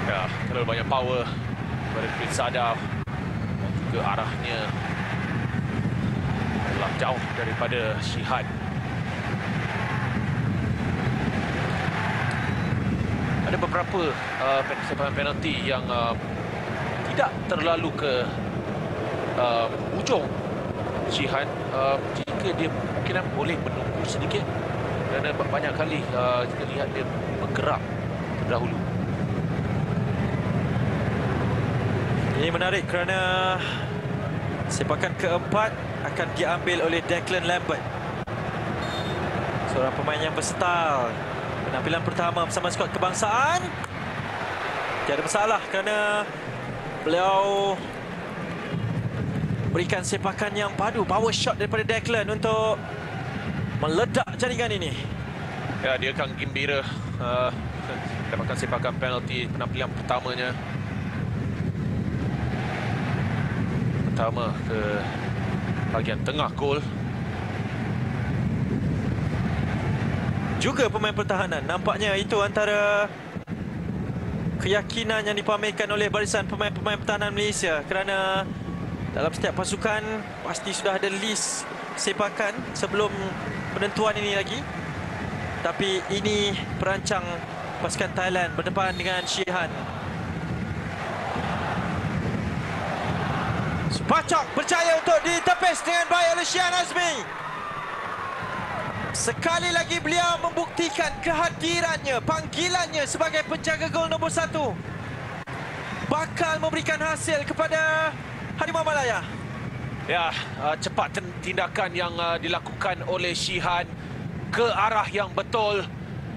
Ya, terlalu banyak power pada Pritsada. ke arahnya adalah jauh daripada Shihad. Ada beberapa sepakan penalti yang tidak terlalu ke ujung Shihad. Jika dia mungkin boleh menunggu sedikit, kerana banyak kali kita lihat dia bergerak terdahulu. Ini menarik kerana sepakan keempat akan diambil oleh Declan Lambert, seorang pemain yang versatile. Penampilan pertama bersama skuad kebangsaan tiada masalah kerana beliau berikan sepakan yang padu, power shot daripada Declan untuk meledak jaringan ini. Ya, dia akan gembira dapatkan sepakan penalti penampilan pertamanya. Pertama ke bahagian tengah gol. Juga pemain pertahanan, nampaknya itu antara keyakinan yang dipamerkan oleh barisan pemain-pemain pertahanan Malaysia, kerana dalam setiap pasukan pasti sudah ada list sepakan sebelum penentuan ini lagi. Tapi ini perancang pasukan Thailand berdepan dengan Shihad. Supachok berjaya untuk ditepis dengan baik oleh Shihan Azmi. Sekali lagi beliau membuktikan kehadirannya, panggilannya sebagai penjaga gol nombor 1 bakal memberikan hasil kepada Harimau Malaya. Ya, cepat tindakan yang dilakukan oleh Shihad ke arah yang betul.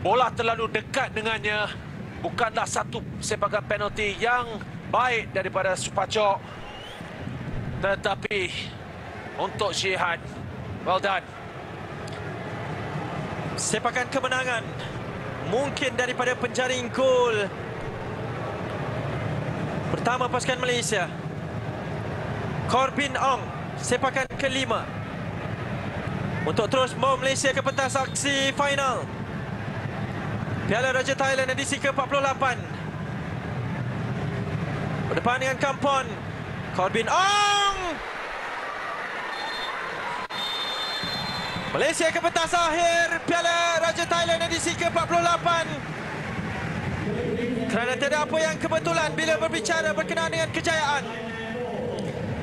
Bola terlalu dekat dengannya. Bukanlah satu sepakan penalti yang baik daripada Supachok. Tetapi untuk Shihad, well done. Sepakan kemenangan mungkin daripada penjaring gol pertama pasukan Malaysia. Corbin Ong, sepakan kelima untuk terus membawa Malaysia ke pentas aksi final Piala Raja Thailand edisi ke-48. Berdepan dengan Kampon. Corbin Ong, Malaysia ke pentas akhir Piala Raja Thailand edisi ke-48. Kerana tiada apa yang kebetulan bila berbicara berkenaan dengan kejayaan.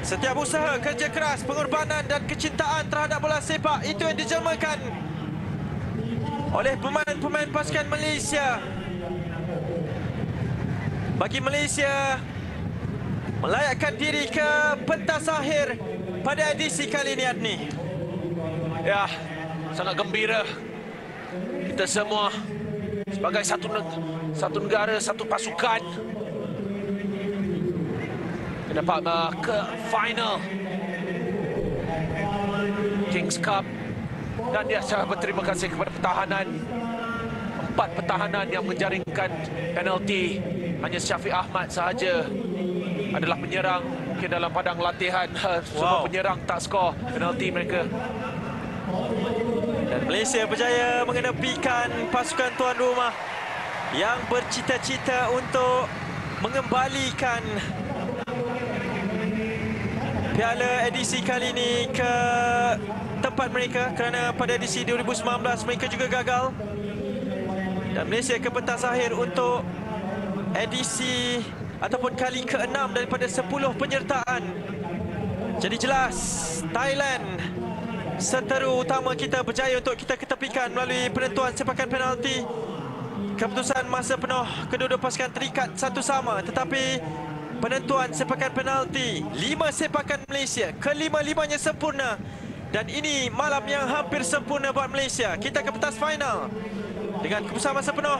Setiap usaha, kerja keras, pengorbanan dan kecintaan terhadap bola sepak, itu yang dijelmakan oleh pemain-pemain pasukan Malaysia. Bagi Malaysia melayakkan diri ke pentas akhir pada edisi kali ini, Adni. Ya, sangat gembira. Kita semua sebagai satu negara, satu pasukan dapat ke final Kings Cup. Dan dia sangat berterima kasih kepada pertahanan. 4 pertahanan yang menjaringkan penalti. Hanya Syafiq Ahmad sahaja adalah penyerang. Mungkin dalam padang latihan semua penyerang tak skor penalti mereka. Dan Malaysia berjaya mengenepikan pasukan tuan rumah yang bercita-cita untuk mengembalikan Piala edisi kali ini ke tempat mereka, kerana pada edisi 2019 mereka juga gagal. Dan Malaysia ke pentas akhir untuk edisi ataupun kali ke-6 daripada 10 penyertaan. Jadi jelas Thailand, seteru utama kita, berjaya untuk kita ketepikan melalui penentuan sepakan penalti. Keputusan masa penuh kedua-dua pasukan terikat satu sama, tetapi penentuan sepakan penalti 5 sepakan Malaysia, kelima-limanya sempurna. Dan ini malam yang hampir sempurna buat Malaysia. Kita ke pentas final dengan keputusan masa penuh.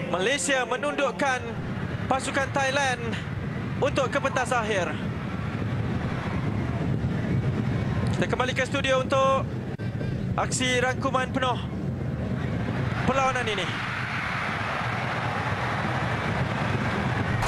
Malaysia menundukkan pasukan Thailand untuk ke pentas akhir. Kita kembali ke studio untuk aksi rangkuman penuh perlawanan ini.